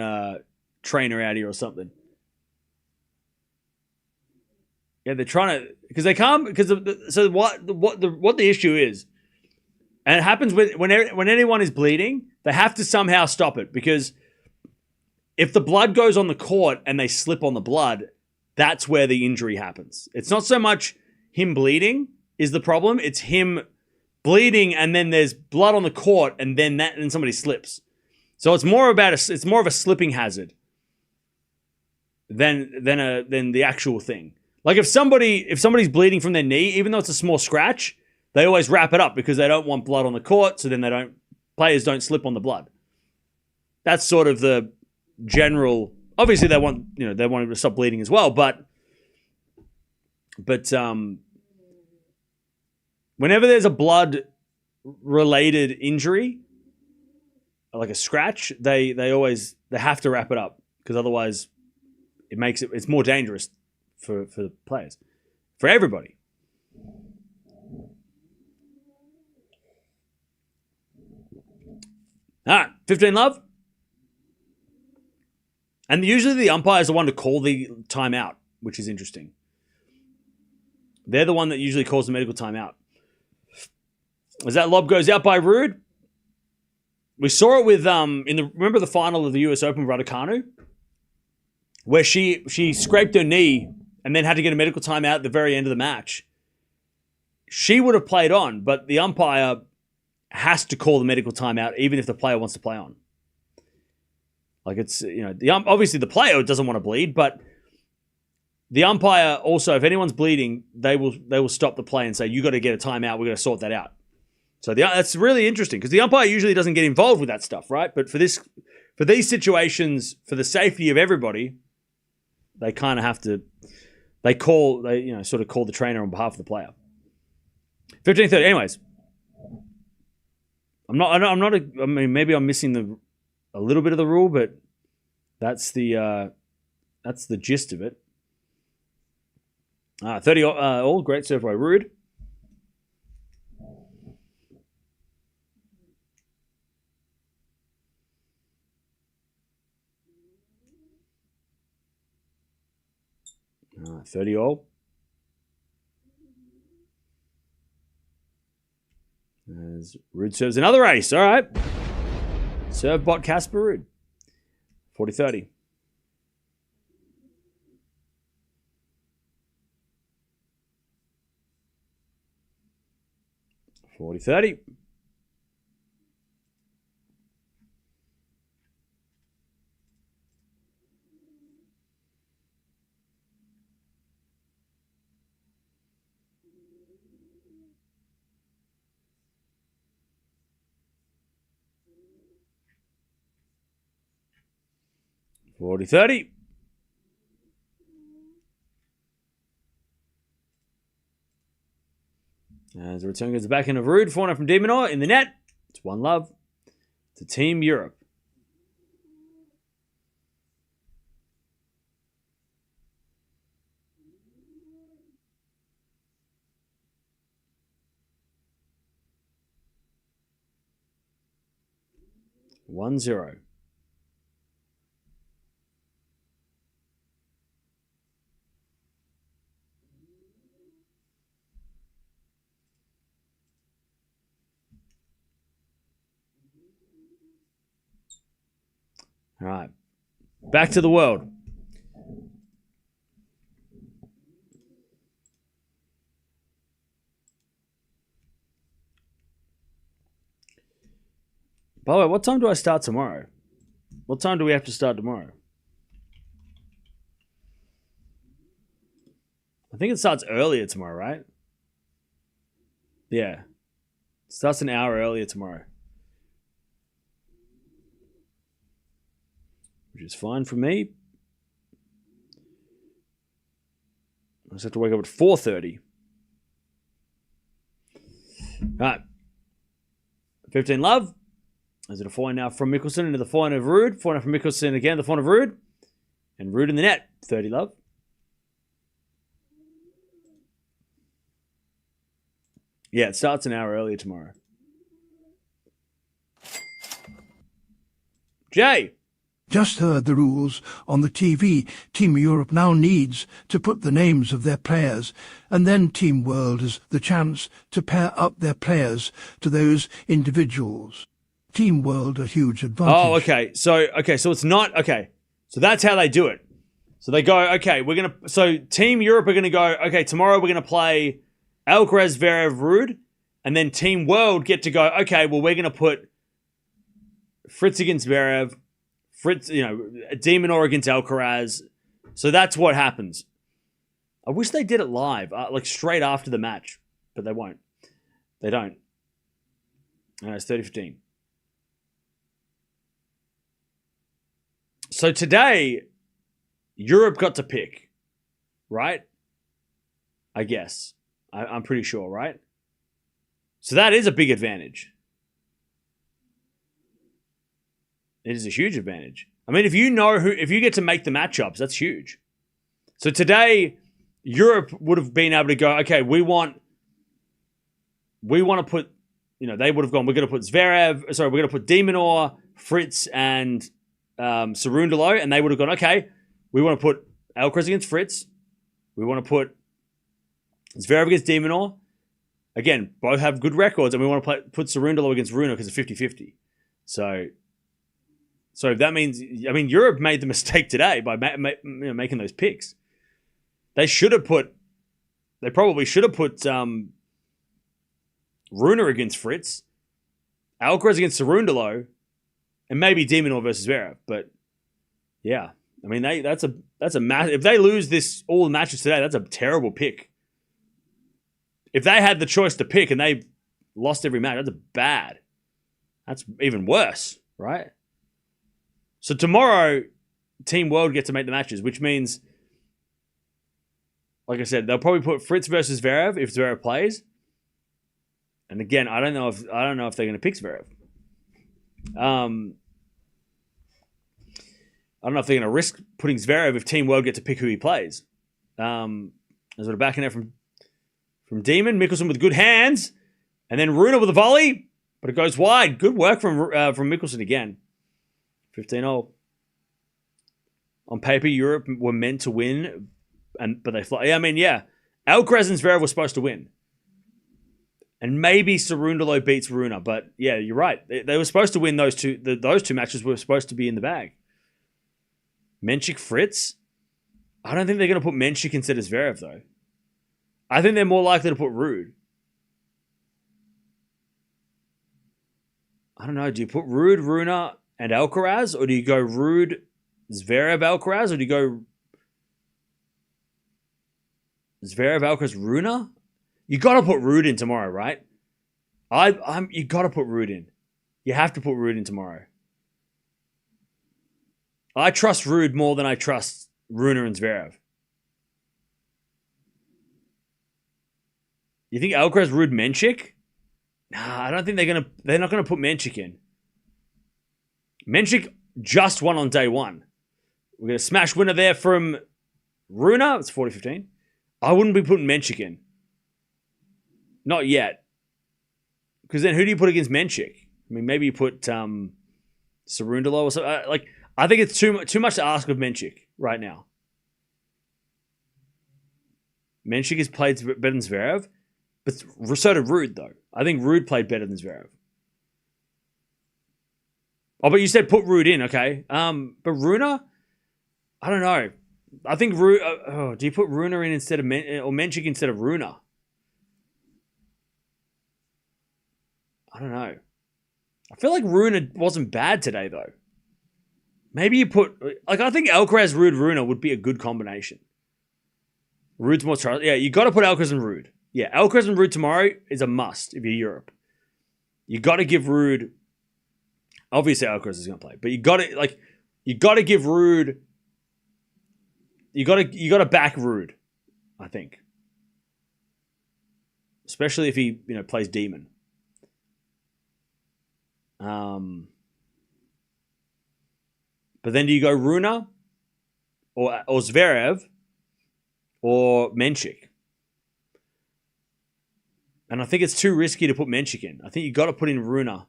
trainer out here or something. Yeah, they're trying to, because they can't, because what the issue is, and it happens when anyone is bleeding, they have to somehow stop it, because if the blood goes on the court and they slip on the blood, that's where the injury happens. It's not so much him bleeding is the problem; it's him bleeding and then there's blood on the court and then somebody slips. So it's more of a slipping hazard than the actual thing. Like if somebody's bleeding from their knee, even though it's a small scratch, they always wrap it up because they don't want blood on the court, so then players don't slip on the blood. That's sort of the general. Obviously they want him to stop bleeding as well, but whenever there's a blood related injury, like a scratch, they have to wrap it up, because otherwise it's more dangerous for the players, for everybody. All right, 15 love. And usually the umpire is the one to call the timeout, which is interesting. They're the one that usually calls the medical timeout. As that lob goes out by Ruud, we saw it with remember the final of the US Open with Raducanu, where she scraped her knee and then had to get a medical timeout at the very end of the match. She would have played on, but the umpire has to call the medical timeout even if the player wants to play on. Like it's, obviously the player doesn't want to bleed, but the umpire also, if anyone's bleeding, they will stop the play and say, you got to get a timeout, we're going to sort that out. So that's really interesting because the umpire usually doesn't get involved with that stuff, right? But for these situations, for the safety of everybody, they kind of have to, sort of call the trainer on behalf of the player. 15-30. Anyways, maybe I'm missing a little bit of the rule, but that's the gist of it. 30 all. Great serve by Ruud. All right, 30 all. As Ruud serves another ace. All right. Serve bot Casper Ruud. 40-30. $40-30. $40-30. As the return goes back into Ruud, 4-0 from Minaur in the net. It's 1-love to Team Europe. One zero. All right. Back to the world. By the way, what time do I start tomorrow? What time do we have to start tomorrow? I think it starts earlier tomorrow, right? Yeah. It starts an hour earlier tomorrow. Which is fine for me. I just have to wake up at 4:30. All right. 15-love. Is it a 4 now from Michelsen into the 4 of Ruud? 4 from Michelsen again, the 4 of Ruud. And Ruud in the net. 30-love. Yeah, it starts an hour earlier tomorrow. Jay. Just heard the rules on the TV. Team Europe now needs to put the names of their players, and then Team World has the chance to pair up their players to those individuals. Team World a huge advantage. Oh, okay. So it's not okay. So that's how they do it. So they go, okay, so Team Europe are gonna go, okay, tomorrow we're gonna play Alcaraz, Zverev, Ruud, and then Team World get to go, okay, well we're gonna put Fritz against Zverev, De Minaur against Alcaraz. So that's what happens. I wish they did it live, like straight after the match, but they won't. They don't. It's 30-15. So today, Europe got to pick, right? I guess. I'm pretty sure, right? So that is a big advantage. It is a huge advantage. I mean, if you get to make the matchups, that's huge. So today, Europe would have been able to go, okay, we want to put they would have gone, we're going to put Zverev, sorry, we're going to put de Minaur, Fritz, and Cerundolo, and they would have gone, okay, we want to put Alcaraz against Fritz. We want to put Zverev against de Minaur. Again, both have good records, and we want to put Cerundolo against Rune because it's 50-50. So that means, Europe made the mistake today by making those picks. They probably should have put Rune against Fritz, Alcaraz against Cerundolo, and maybe de Minaur versus Zverev. But yeah, that's a massive. If they lose all the matches today, that's a terrible pick. If they had the choice to pick and they lost every match, that's bad. That's even worse, right? So tomorrow, Team World get to make the matches, which means, like I said, they'll probably put Fritz versus Zverev if Zverev plays. And again, I don't know if they're going to pick Zverev. I don't know if they're going to risk putting Zverev if Team World get to pick who he plays. There's a backing out from Demon. Michelsen with good hands. And then Rune with a volley. But it goes wide. Good work from Michelsen again. 15-0. On paper, Europe were meant to win. But they fly. Yeah. Alcaraz and Zverev were supposed to win. And maybe Cerundolo beats Rune. But yeah, you're right. They were supposed to win those two. Those two matches were supposed to be in the bag. Menchik Fritz. I don't think they're going to put Menchik instead of Zverev, though. I think they're more likely to put Ruud. I don't know. Do you put Ruud, Rune, and Alcaraz? Or do you go Ruud, Zverev, Alcaraz? Or do you go Zverev, Alcaraz, Rune? You got to put Ruud in tomorrow, right? You got to put Ruud in. You have to put Ruud in tomorrow. I trust Ruud more than I trust Rune and Zverev. You think Alcaraz, Ruud, Menchik? Nah, I don't think they're not gonna put Menchik in. Menchik just won on day one. We're gonna smash winner there from Rune. It's 40-15. I wouldn't be putting Menchik in. Not yet. Because then who do you put against Menchik? Maybe you put Cerundolo or something. I think it's too much to ask of Menchik right now. Menchik has played better than Zverev. But so did Ruud, though. I think Ruud played better than Zverev. Oh, but you said put Ruud in, okay. But Rune, I don't know. I think Ruud... do you put Rune in instead of... or Menchik instead of Rune? I don't know. I feel like Rune wasn't bad today, though. Maybe you put... I think Alcaraz, Ruud, Rune would be a good combination. Ruud's more trust. Yeah, you got to put Alcaraz and Ruud. Yeah, Alcaraz and Ruud tomorrow is a must if you're Europe. You got to give Ruud. Obviously, Alcaraz is going to play, but you got to give Ruud. You got to back Ruud, I think, especially if he plays Demon. But then do you go Rune or Zverev or Menchik? And I think it's too risky to put Menchik in. I think you got to put in Rune. I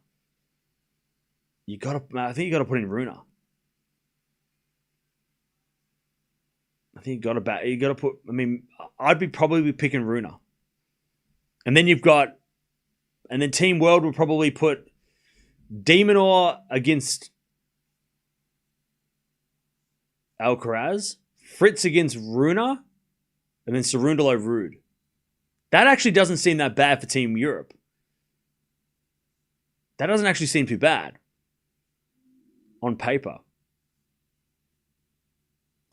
think you got to put in Rune. I think you got to put. I'd probably be picking Rune. And then and then Team World would probably put de Minaur against Alcaraz, Fritz against Rune, and then Cerundolo Ruud. That actually doesn't seem that bad for Team Europe. That doesn't actually seem too bad on paper.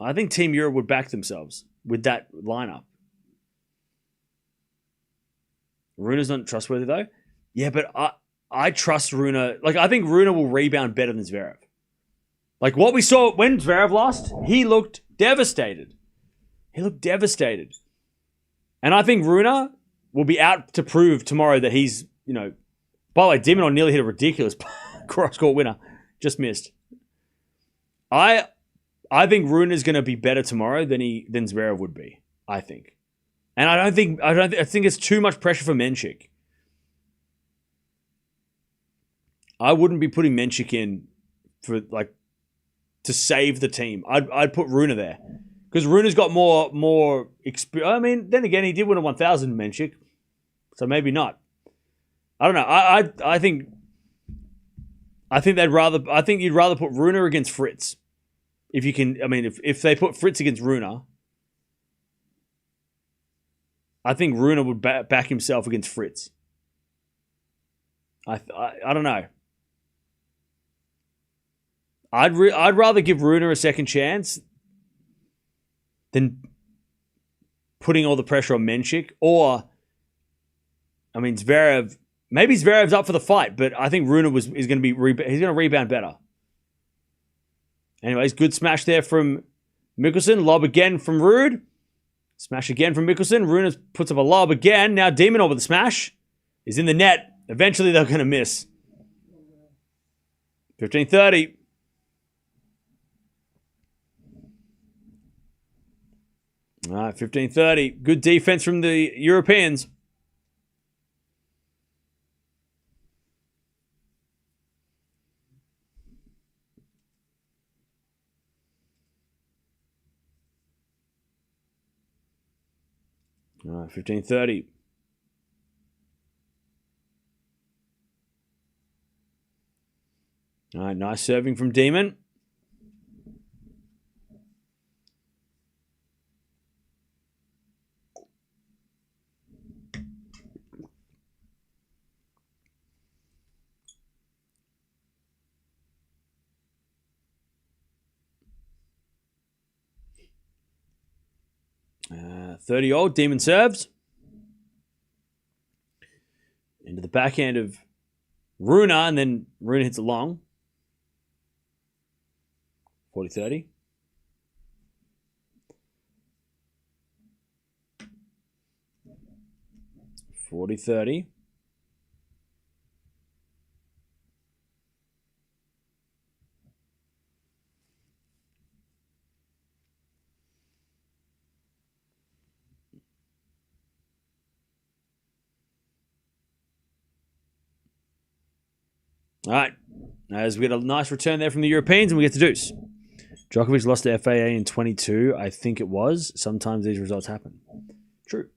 I think Team Europe would back themselves with that lineup. Rune's not trustworthy, though. Yeah, but I trust Rune. I think Rune will rebound better than Zverev. What we saw when Zverev lost, he looked devastated. And I think Rune will be out to prove tomorrow that he's, by the way, de Minaur nearly hit a ridiculous cross-court winner. Just missed. I think Rune is going to be better tomorrow than Zverev would be, I think. And I think it's too much pressure for Menchik. I wouldn't be putting Menchik in for like to save the team. I'd put Rune there because Rune's got more experience. I mean, then again, he did win a 1,000 Menchik, so maybe not. I don't know. I think they'd rather. I think you'd rather put Rune against Fritz if you can. I mean, if they put Fritz against Rune, I think Rune would back himself against Fritz. I don't know. I'd rather give Rune a second chance than putting all the pressure on Menchik. Or, I mean, Zverev. Maybe Zverev's up for the fight, but I think Rune is going to be he's going to rebound better. Anyways, good smash there from Michelsen. Lob again from Ruud. Smash again from Michelsen. Rune puts up a lob again. Now De Minaur with the smash. He's in the net. Eventually they're going to miss. 15-30. All right, 15-30. Good defense from the Europeans. All right, 15-30. All right, nice serving from Demon. Uh, 30-old Demon serves. Into the backhand of Rune, and then Rune hits it long. 40-30. All right. As we get a nice return there from the Europeans, and we get to deuce. Djokovic lost to FAA in 22, I think it was. Sometimes these results happen. True.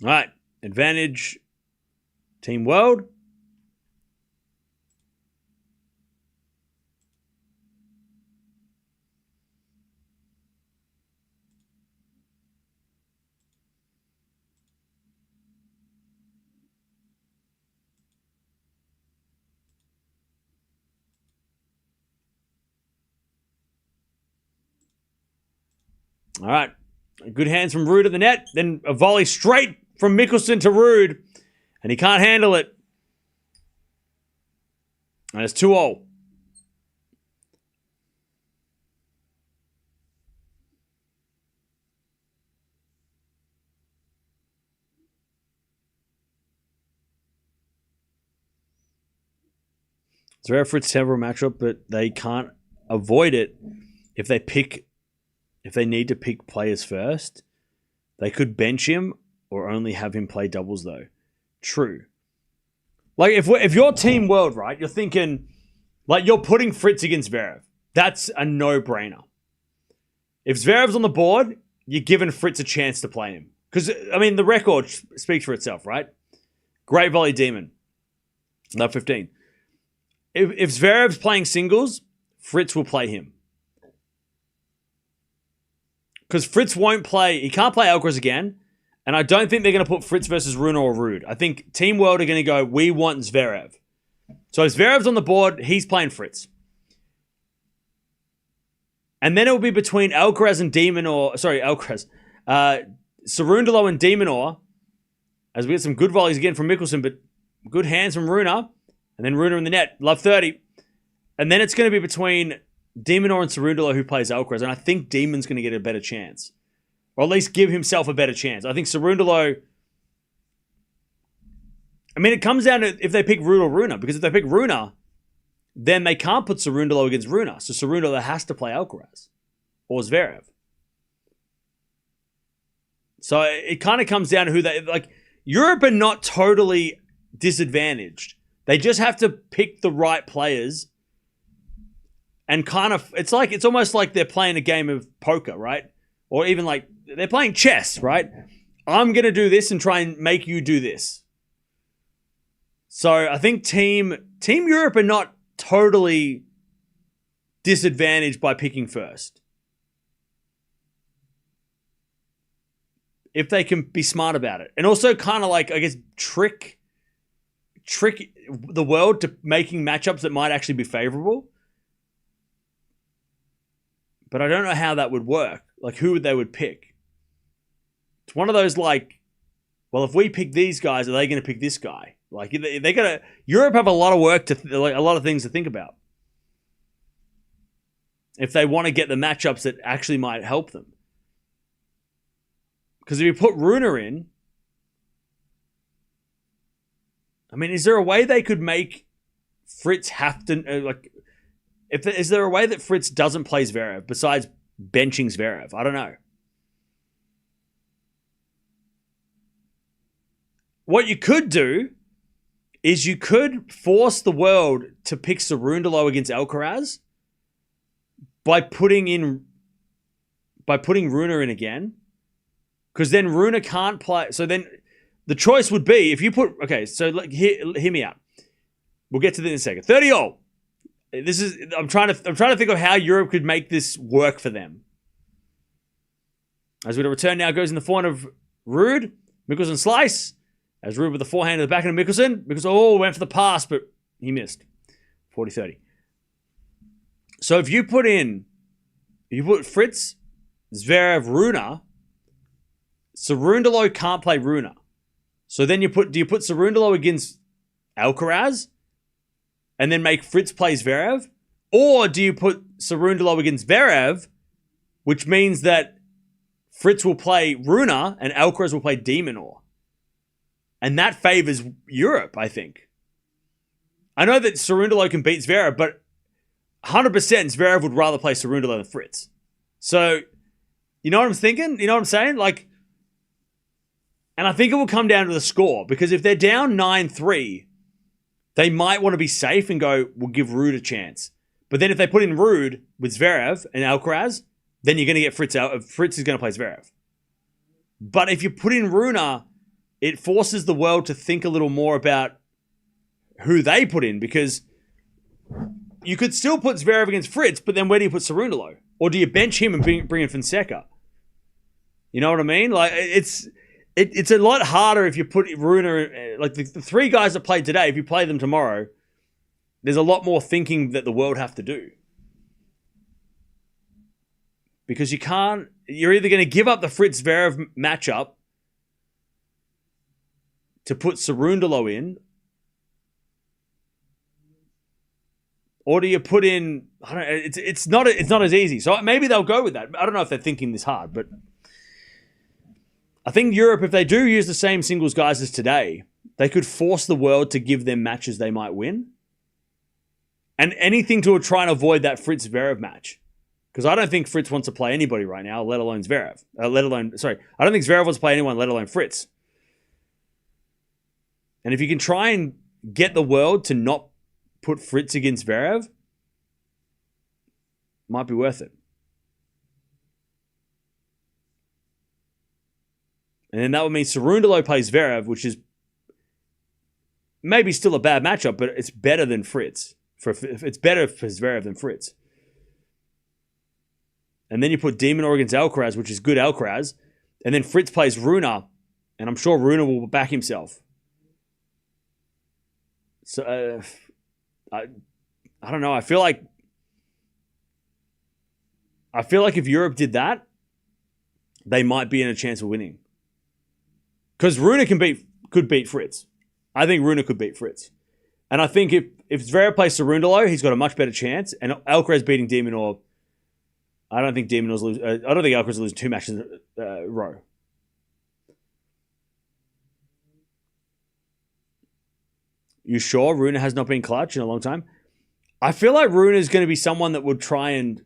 All right. Advantage. Team World. All right. Good hands from Ruud at the net. Then a volley straight from Michelsen to Ruud. And he can't handle it. And it's 2-0. It's rare for its several matchup, but they can't avoid it if they need to pick players first. They could bench him or only have him play doubles though. True. Like if you're Team World, right, you're thinking like you're putting Fritz against Zverev. That's a no-brainer. If Zverev's on the board, you're giving Fritz a chance to play him. Because, I mean, the record speaks for itself, right? Great volley demon. Love 15. If Zverev's playing singles, Fritz will play him. Because Fritz won't play, he can't play Alcaraz again. And I don't think they're going to put Fritz versus Rune or Ruud. I think Team World are going to go, we want Zverev. So if Zverev's on the board, he's playing Fritz. And then it will be between Alcaraz and Alcaraz. Cerundolo and De Minaur, as we get some good volleys again from Michelsen, but good hands from Rune. And then Rune in the net. Love 30. And then it's going to be between De Minaur and Cerundolo who plays Alcaraz. And I think Demon's going to get a better chance. Or at least give himself a better chance. I think Cerundolo... I mean, it comes down to if they pick Ruud or Rune. Because if they pick Rune, then they can't put Cerundolo against Rune. So Cerundolo has to play Alcaraz. Or Zverev. So it kind of comes down to who they... Like, Europe are not totally disadvantaged. They just have to pick the right players. And kind of... It's almost like they're playing a game of poker, right? Or even like... They're playing chess, right? I'm going to do this and try and make you do this. So I think Team Europe are not totally disadvantaged by picking first. If they can be smart about it. And also kind of like, I guess, trick the world to making matchups that might actually be favorable. But I don't know how that would work. Like, who they would pick. It's one of those like, well, if we pick these guys, are they going to pick this guy? Like, they gotta. Europe have a lot of work like a lot of things to think about. If they want to get the matchups that actually might help them. Because if you put Rune in, I mean, is there a way they could make Fritz have to is there a way that Fritz doesn't play Zverev besides benching Zverev? I don't know. What you could do is you could force the world to pick Cerundolo against Alcaraz by putting Rune in again. Because then Rune can't play. So then the choice would be if you put... Okay, so hear me out. We'll get to this in a second. 30-all. I'm trying to think of how Europe could make this work for them. As we return now, goes in the forehand of Ruud. Michelsen slice. As Ruud with the forehand to the back of Michelsen. Michelsen, went for the pass, but he missed. 40-30. So if you put Fritz, Zverev, Rune, Cerundolo can't play Rune. So then do you put Cerundolo against Alcaraz and then make Fritz play Zverev? Or do you put Cerundolo against Zverev, which means that Fritz will play Rune and Alcaraz will play de Minaur? And that favors Europe, I think. I know that Cerundolo can beat Zverev, but 100% Zverev would rather play Cerundolo than Fritz. So, you know what I'm thinking? You know what I'm saying? Like, and I think it will come down to the score, because if they're down 9-3, they might want to be safe and go, we'll give Ruud a chance. But then if they put in Ruud with Zverev and Alcaraz, then you're going to get Fritz out. Fritz is going to play Zverev. But if you put in Rune, it forces the world to think a little more about who they put in, because you could still put Zverev against Fritz, but then where do you put Cerundolo? Or do you bench him and bring in Fonseca? You know what I mean? Like, it's a lot harder if you put Rune, like the three guys that played today, if you play them tomorrow, there's a lot more thinking that the world have to do. Because you're either going to give up the Fritz-Zverev matchup to put Cerundolo in, or do you put in... I don't know. It's not as easy. So maybe they'll go with that. I don't know if they're thinking this hard, but I think Europe, if they do use the same singles guys as today, they could force the world to give them matches they might win, and anything to try and avoid that Fritz-Zverev match. Because I don't think Fritz wants to play anybody right now, let alone Zverev. I don't think Zverev wants to play anyone, let alone Fritz. And if you can try and get the world to not put Fritz against Zverev, might be worth it. And then that would mean Cerundolo plays Zverev, which is maybe still a bad matchup, but it's better than Fritz. It's better for Zverev than Fritz. And then you put de Minaur against Alcaraz, which is good Alcaraz. And then Fritz plays Rune, and I'm sure Rune will back himself. So, I don't know. I feel like if Europe did that, they might be in a chance of winning. Because Rune could beat Fritz. I think Rune could beat Fritz. And I think if Zverev plays Cerundolo, he's got a much better chance. And Alcaraz beating de Minaur, I don't think Demonor's lose. I don't think Alcaraz will lose 2 matches in a row. You sure Rune has not been clutch in a long time? I feel like Rune is going to be someone that would try and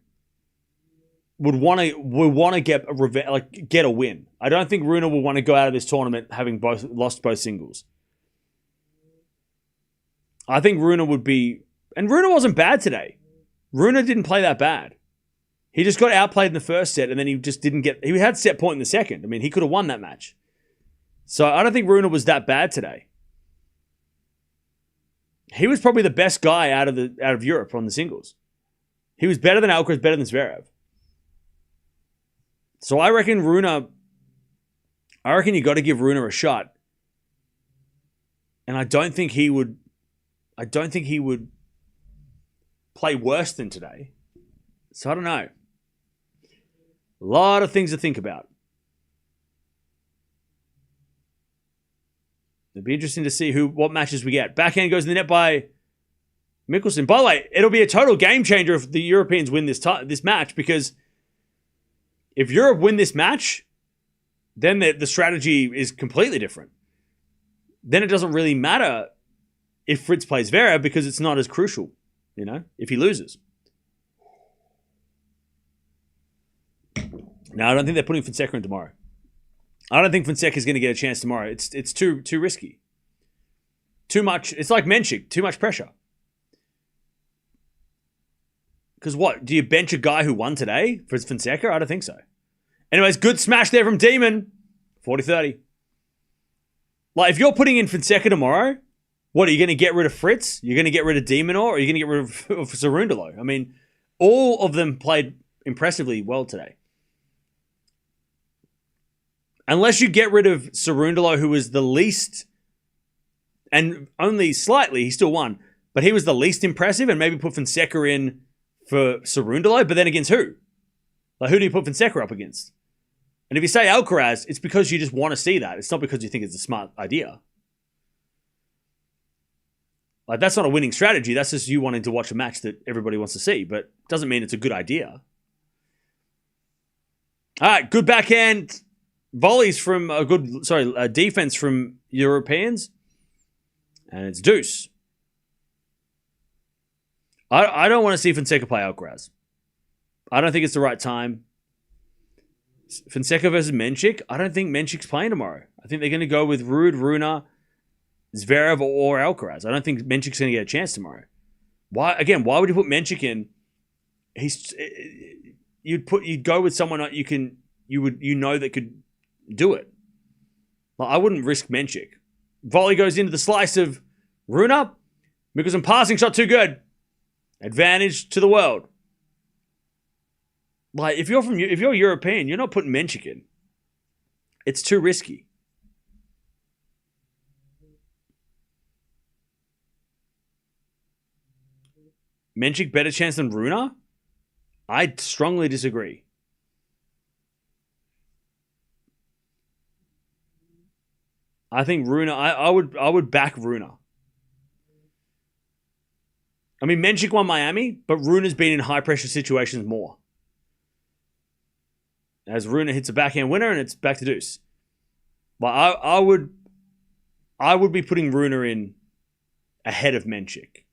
would want to get a win. I don't think Rune will want to go out of this tournament having lost both singles. I think Rune would be, and Rune wasn't bad today. Rune didn't play that bad. He just got outplayed in the first set, and then he just didn't get. He had set point in the second. I mean, he could have won that match. So I don't think Rune was that bad today. He was probably the best guy out of Europe on the singles. He was better than Alcaraz, better than Zverev. So I reckon you got to give Rune a shot. And I don't think he would play worse than today. So I don't know. A lot of things to think about. It'll be interesting to see what matches we get. Backhand goes in the net by Michelsen. By the way, it'll be a total game changer if the Europeans win this match, because if Europe win this match, then the strategy is completely different. Then it doesn't really matter if Fritz plays Zverev, because it's not as crucial, if he loses. No, I don't think they're putting Fonseca in tomorrow. I don't think Fonseca is going to get a chance tomorrow. It's too risky. Too much. It's like Menchik. Too much pressure. Because what? Do you bench a guy who won today for Fonseca? I don't think so. Anyways, good smash there from Demon. 40-30. Like, if you're putting in Fonseca tomorrow, what, are you going to get rid of Fritz? You're going to get rid of Demonor? Or are you going to get rid of Cerundolo? I mean, all of them played impressively well today. Unless you get rid of Cerundolo, who was the least, and only slightly, he still won, but he was the least impressive, and maybe put Fonseca in for Cerundolo, but then against who? Like, who do you put Fonseca up against? And if you say Alcaraz, it's because you just want to see that. It's not because you think it's a smart idea. Like, that's not a winning strategy. That's just you wanting to watch a match that everybody wants to see, but it doesn't mean it's a good idea. All right, good backhand. Volleys from defense from Europeans. And it's deuce. I don't want to see Fonseca play Alcaraz. I don't think it's the right time. Fonseca versus Menchik. I don't think Menchik's playing tomorrow. I think they're going to go with Ruud, Rune, Zverev, or Alcaraz. I don't think Menchik's going to get a chance tomorrow. Why would you put Menchik in? You'd go with someone that that could do it. Well, I wouldn't risk Menchik. Volley goes into the slice of Rune. Michelsen passing shot too good. Advantage to the world. Like, if you're European, you're not putting Menchik in. It's too risky. Menchik better chance than Rune? I strongly disagree. I think Rune. I would back Rune. I mean, Menchik won Miami, but Rune's been in high pressure situations more. As Rune hits a backhand winner, and it's back to deuce. But I would be putting Rune in ahead of Menchik.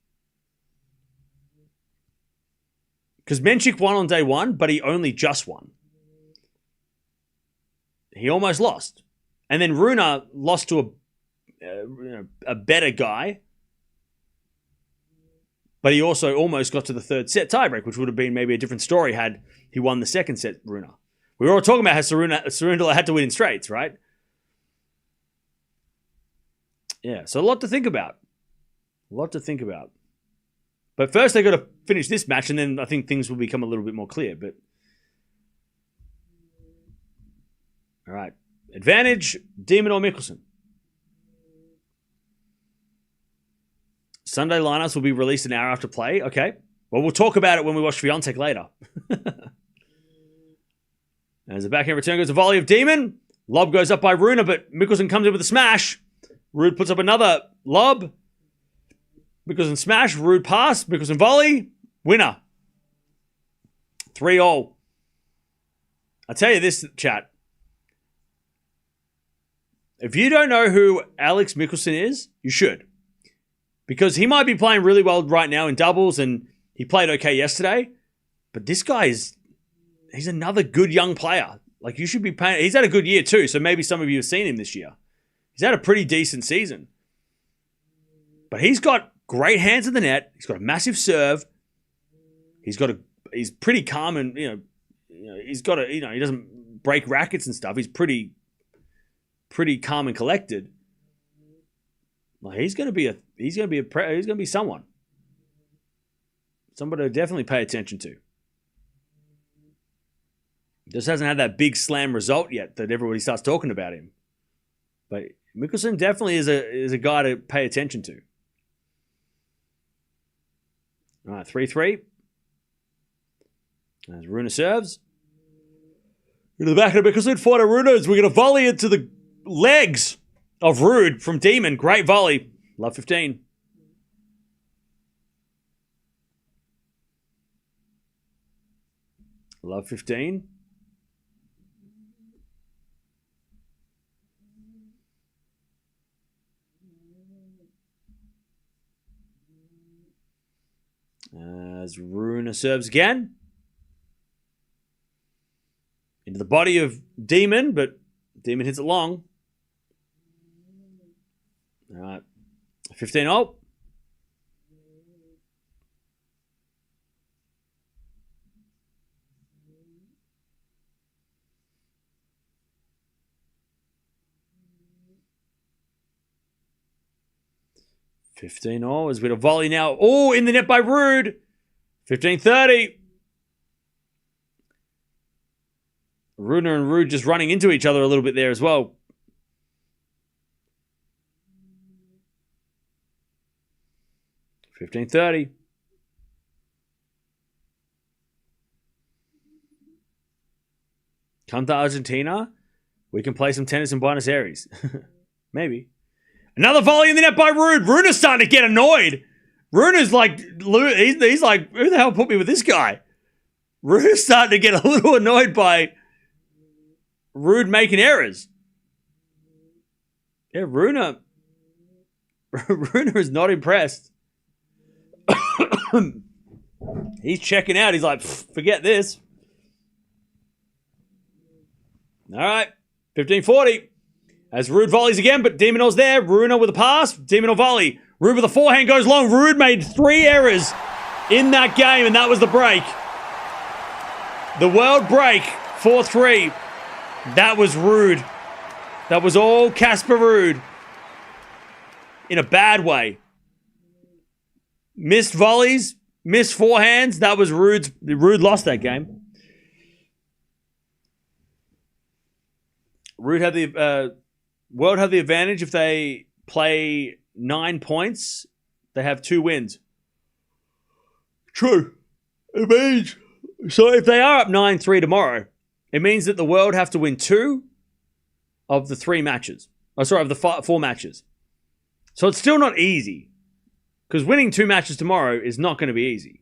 Because Menchik won on day one, but he only just won. He almost lost. And then Rune lost to a better guy. But he also almost got to the third set tiebreak, which would have been maybe a different story had he won the second set, Rune. We were all talking about how Cerundolo had to win in straights, right? Yeah, so a lot to think about. But first, they got to finish this match, and then I think things will become a little bit more clear. But all right. Advantage, Demon or Michelsen. Sunday lineups will be released an hour after play. Okay. Well, we'll talk about it when we watch Swiatek later. As the backhand return goes a volley of Demon. Lob goes up by Rune, but Michelsen comes in with a smash. Ruud puts up another lob. Michelsen smash. Ruud pass. Michelsen volley. Winner. 3-all. I'll tell you this, chat. If you don't know who Alex Michelsen is, you should. Because he might be playing really well right now in doubles, and he played okay yesterday. But this guy he's another good young player. Like, you should be paying. He's had a good year too, so maybe some of you have seen him this year. He's had a pretty decent season. But he's got great hands in the net. He's got a massive serve. He's pretty calm, and he doesn't break rackets and stuff. He's pretty calm and collected. Well, he's going to be someone. Somebody to definitely pay attention to. Just hasn't had that big slam result yet that everybody starts talking about him. But Michelsen definitely is a guy to pay attention to. All right, 3-3. As Rune serves. Into the back of Michelsen, fighter Rune's. We're going to volley it to the legs of Ruud from Demon. Great volley. Love 15. Love 15. As Rune serves again. Into the body of Demon, but Demon hits it long. All right. 15-0. As with a volley now. Oh, in the net by Ruud. 15-30. Rune and Ruud just running into each other a little bit there as well. $15.30. Come to Argentina. We can play some tennis in Buenos Aires. Maybe. Another volley in the net by Ruud. Rune's starting to get annoyed. Rune's like, he's like, who the hell put me with this guy? Rune's starting to get a little annoyed by Ruud making errors. Yeah, Rune is not impressed. He's checking out. He's like, forget this. All right, 15-40. As Ruud volleys again, but Demonor's there. Rune with a pass. Demonor volley. Ruud with a forehand goes long. Ruud made 3 errors in that game, and that was the break. The world break, 4-3. That was Ruud. That was all Casper Ruud. In a bad way. Missed volleys, missed forehands. That was Ruud lost that game. World had the advantage if they play 9 points. They have 2 wins. True. It means so if they are up 9-3 tomorrow, it means that the world have to win 2 of the 3 matches. Of the 4 matches. So it's still not easy. Because winning 2 matches tomorrow is not going to be easy.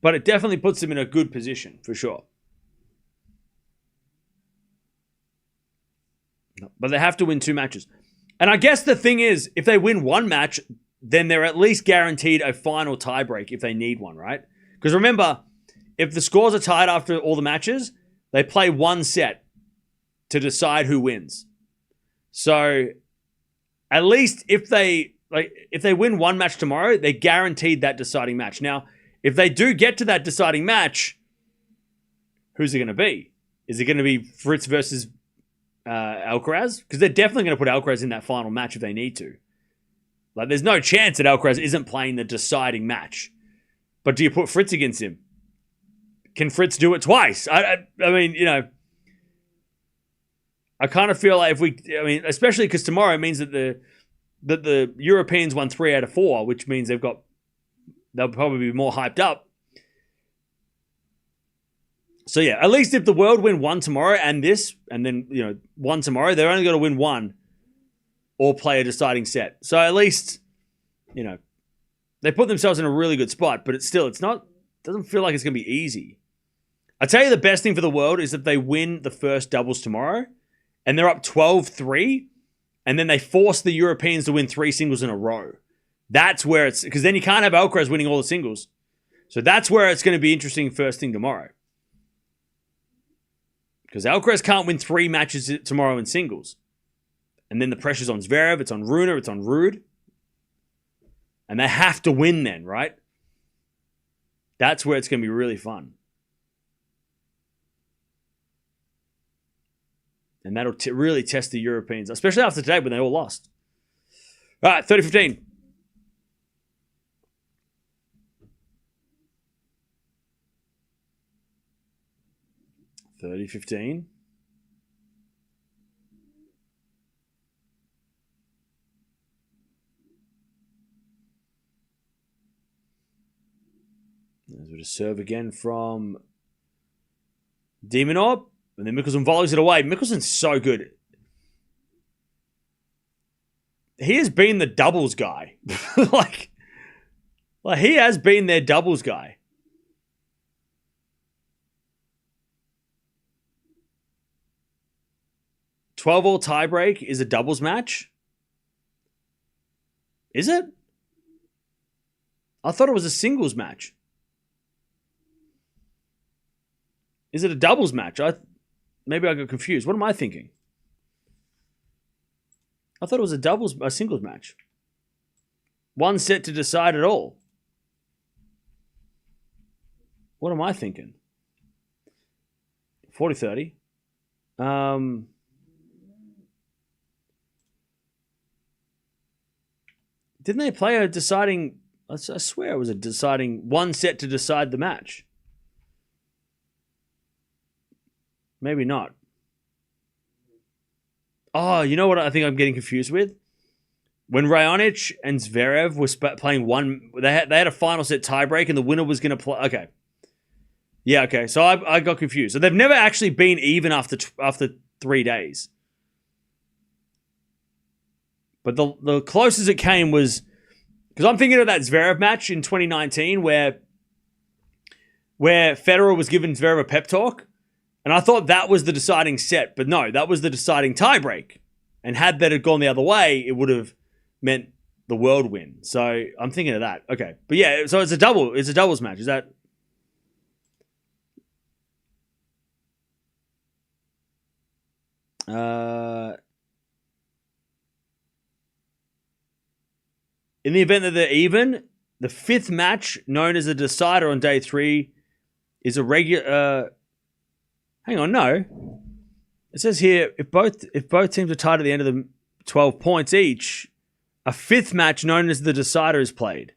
But it definitely puts them in a good position, for sure. But they have to win 2 matches. And I guess the thing is, if they win 1 match, then they're at least guaranteed a final tiebreak if they need one, right? Because remember, if the scores are tied after all the matches, they play 1 set to decide who wins. So at least if they win 1 match tomorrow, they're guaranteed that deciding match. Now, if they do get to that deciding match, who's it going to be? Is it going to be Fritz versus Alcaraz? Because they're definitely going to put Alcaraz in that final match if they need to. Like, there's no chance that Alcaraz isn't playing the deciding match. But do you put Fritz against him? Can Fritz do it twice? I mean, I kind of feel like especially because tomorrow means that the Europeans won 3 out of 4, which means they'll probably be more hyped up. So yeah, at least if the world win 1 tomorrow and then 1 tomorrow, they're only got to win 1 or play a deciding set. So at least, they put themselves in a really good spot, but doesn't feel like it's going to be easy. I tell you, the best thing for the world is that they win the first doubles tomorrow, and they're up 12-3, and then they force the Europeans to win 3 singles in a row. That's where it's... Because then you can't have Alcaraz winning all the singles. So that's where it's going to be interesting first thing tomorrow. Because Alcaraz can't win 3 matches tomorrow in singles. And then the pressure's on Zverev, it's on Rune, it's on Ruud. And they have to win then, right? That's where it's going to be really fun. And that'll really test the Europeans, especially after today when they all lost. All right, 30-15. Let's just serve again from Minaur. And then Michelsen volleys it away. Michelsen's so good. He has been the doubles guy. like he has been their doubles guy. 12-all tiebreak is a doubles match? Is it? I thought it was a singles match. Is it a doubles match? Maybe I got confused. What am I thinking? I thought it was a singles match. 1 set to decide it all. What am I thinking? 40-30. Didn't they play a deciding... I swear it was a deciding 1 set to decide the match. Maybe not. Oh, you know what I think I'm getting confused with? When Raonic and Zverev were playing one... They had a final set tiebreak and the winner was going to play... Okay. Yeah, okay. So I got confused. So they've never actually been even after 3 days. But the closest it came was... Because I'm thinking of that Zverev match in 2019 where Federer was giving Zverev a pep talk. And I thought that was the deciding set. But no, that was the deciding tiebreak. And had that had gone the other way, it would have meant the world win. So I'm thinking of that. Okay. But yeah, so it's a doubles match. Is that... In the event that they're even, the 5th match, known as a decider on day 3, is a regular... hang on, no. It says here, if both teams are tied at the end of the 12 points each, a 5th match known as the decider is played,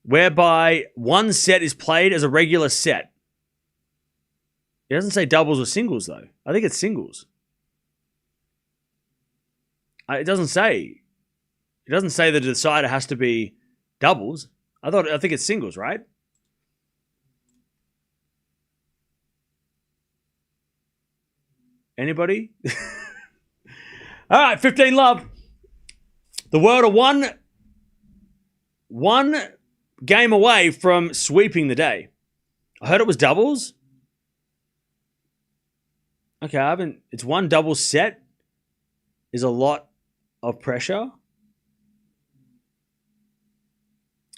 whereby 1 set is played as a regular set. It doesn't say doubles or singles, though. I think it's singles. It doesn't say. It doesn't say the decider has to be doubles. I think it's singles, right? Anybody? All right, 15 love. The world are one game away from sweeping the day. I heard it was doubles. Okay, it's 1 double set is a lot of pressure.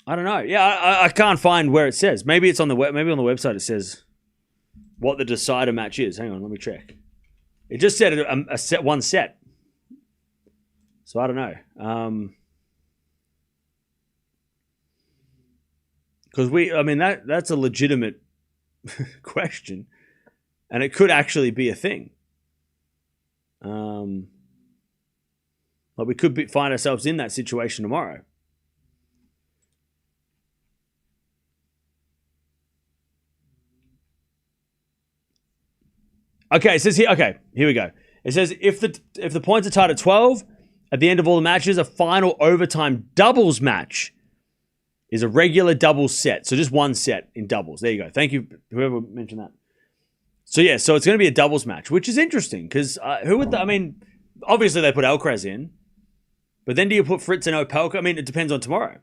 I don't know. Yeah, I can't find where it says. Maybe it's on the maybe on the website it says what the decider match is. Hang on, let me check. It just said a set, 1 set. So I don't know. Because that's a legitimate question, and it could actually be a thing. Like we could find ourselves in that situation tomorrow. Okay, it says here. Okay, here we go. It says if the points are tied at 12 at the end of all the matches, a final overtime doubles match is a regular doubles set. So just 1 set in doubles. There you go. Thank you, whoever mentioned that. So yeah, so it's going to be a doubles match, which is interesting because obviously they put Alcaraz in, but then do you put Fritz and Opelka? I mean, it depends on tomorrow.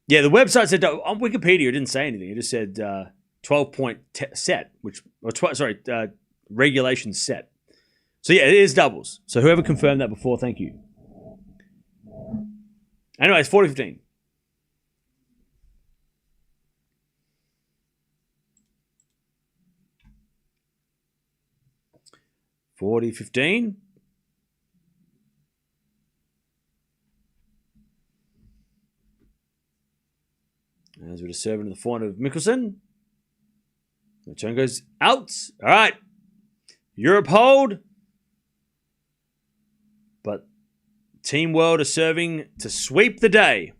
Yeah, the website said on Wikipedia it didn't say anything. It just said. 12-point set, regulation set. So yeah, it is doubles. So whoever confirmed that before, thank you. Anyway, it's 40-15. As we just serve into the forehand of Michelsen. The turn goes out. All right. Europe hold. But Team World are serving to sweep the day.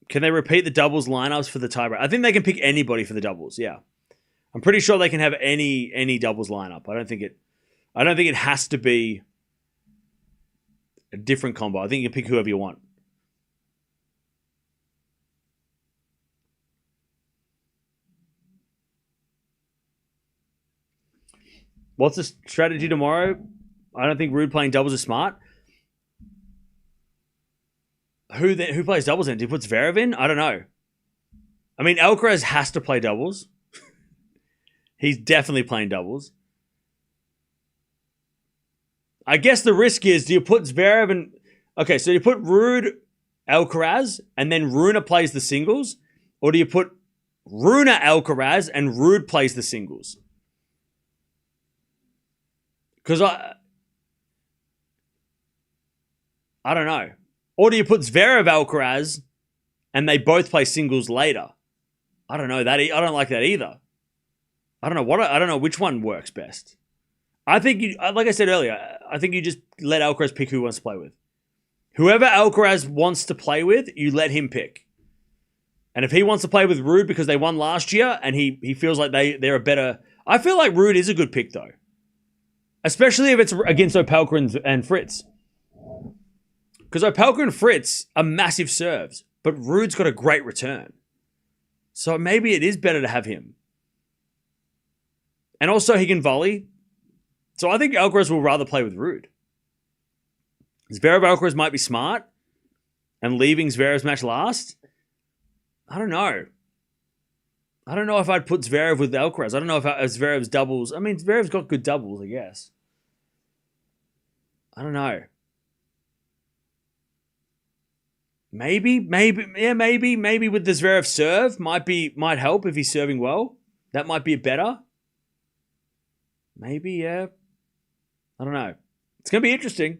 Can they repeat the doubles lineups for the tiebreak? I think they can pick anybody for the doubles, yeah. I'm pretty sure they can have any doubles lineup. I don't think it has to be a different combo. I think you can pick whoever you want. What's the strategy tomorrow? I don't think Ruud playing doubles is smart. Who plays doubles then? Do you put Zverev in? I don't know. I mean, Alcaraz has to play doubles. He's definitely playing doubles. I guess the risk is, do you put Zverev and... Okay, so you put Ruud, Alcaraz, and then Rune plays the singles? Or do you put Rune, Alcaraz, and Ruud plays the singles? Because I don't know. Or do you put Zverev, Alcaraz, and they both play singles later? I don't know that. I don't like that either. I don't know which one works best. I think like I said earlier, I think you just let Alcaraz pick who he wants to play with. Whoever Alcaraz wants to play with, you let him pick. And if he wants to play with Ruud because they won last year and he feels like they're a better... I feel like Ruud is a good pick though. Especially if it's against Opelka and Fritz. Because Opelka and Fritz are massive serves, but Ruud's got a great return. So maybe it is better to have him. And also he can volley. So I think Alcaraz will rather play with Ruud. Zverev Alcaraz might be smart and leaving Zverev's match last. I don't know. I don't know if I'd put Zverev with Alcaraz. I don't know if Zverev's doubles... I mean, Zverev's got good doubles, I guess. I don't know. Maybe with the Zverev serve might help if he's serving well. That might be better. Maybe, yeah. I don't know. It's going to be interesting.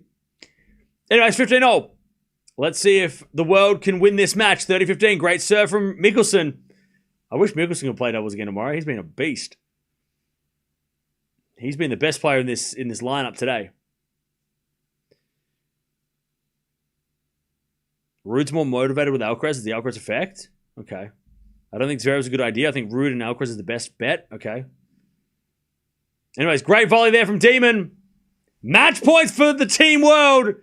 Anyways, 15-0. Let's see if the world can win this match. 30-15. Great serve from Michelsen. I wish Michelsen could play doubles again tomorrow. He's been a beast. He's been the best player in this lineup today. Ruud's more motivated with Alcaraz. Is the Alcaraz effect? Okay. I don't think Zverev's a good idea. I think Ruud and Alcaraz is the best bet. Okay. Anyways, great volley there from Demon. Match points for the Team World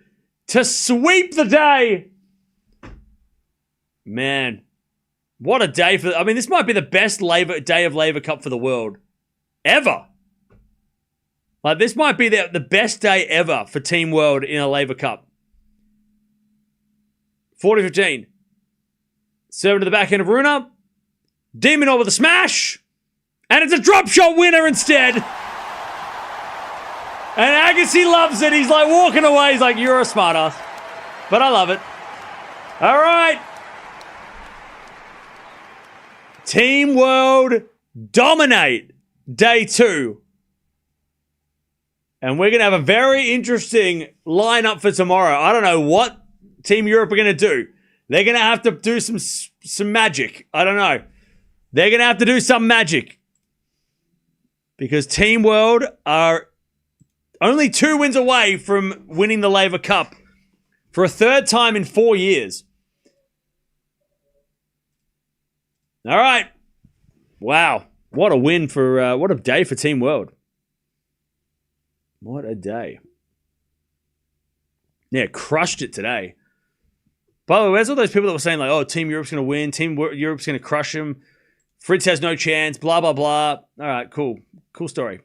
to sweep the day. Man, what a day for... I mean, this might be the best day of Laver Cup for the world ever. Like, this might be the best day ever for Team World in a Laver Cup. 40-15. Serving to the backhand of Rune. Demon over the smash. And it's a drop shot winner instead. And Agassi loves it. He's like walking away. He's like, you're a smartass. But I love it. All right. Team World dominate day 2. And we're going to have a very interesting lineup for tomorrow. I don't know what Team Europe are going to do. They're going to have to do some magic. I don't know. They're going to have to do some magic. Because Team World are only 2 wins away from winning the Laver Cup for a 3rd time in 4 years. All right. Wow. What a win for, what a day for Team World. What a day. Yeah, crushed it today. By the way, where's all those people that were saying like, oh, Team Europe's going to win, Team Europe's going to crush them, Fritz has no chance, blah, blah, blah. All right, cool. Cool story.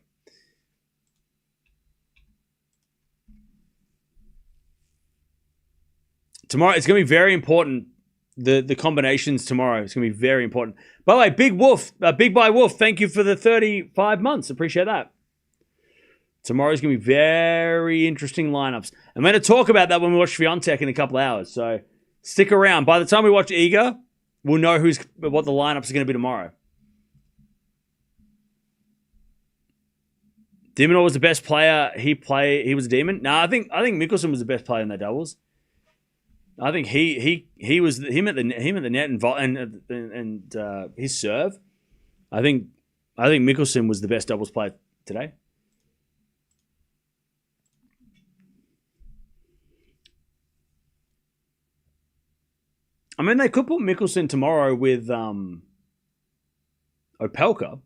Tomorrow, it's going to be very important the combinations tomorrow is going to be very important. By the way, Big by Wolf, thank you for the 35 months. Appreciate that. Tomorrow's going to be very interesting lineups. I'm going to talk about that when we watch Swiatek in a couple hours. So stick around. By the time we watch Iga, we'll know what the lineups are going to be tomorrow. Minaur was the best player. He was a demon. No, I think Michelsen was the best player in that doubles. I think he was him at the net and his serve. I think Michelsen was the best doubles player today. I mean, they could put Michelsen tomorrow with Opelka.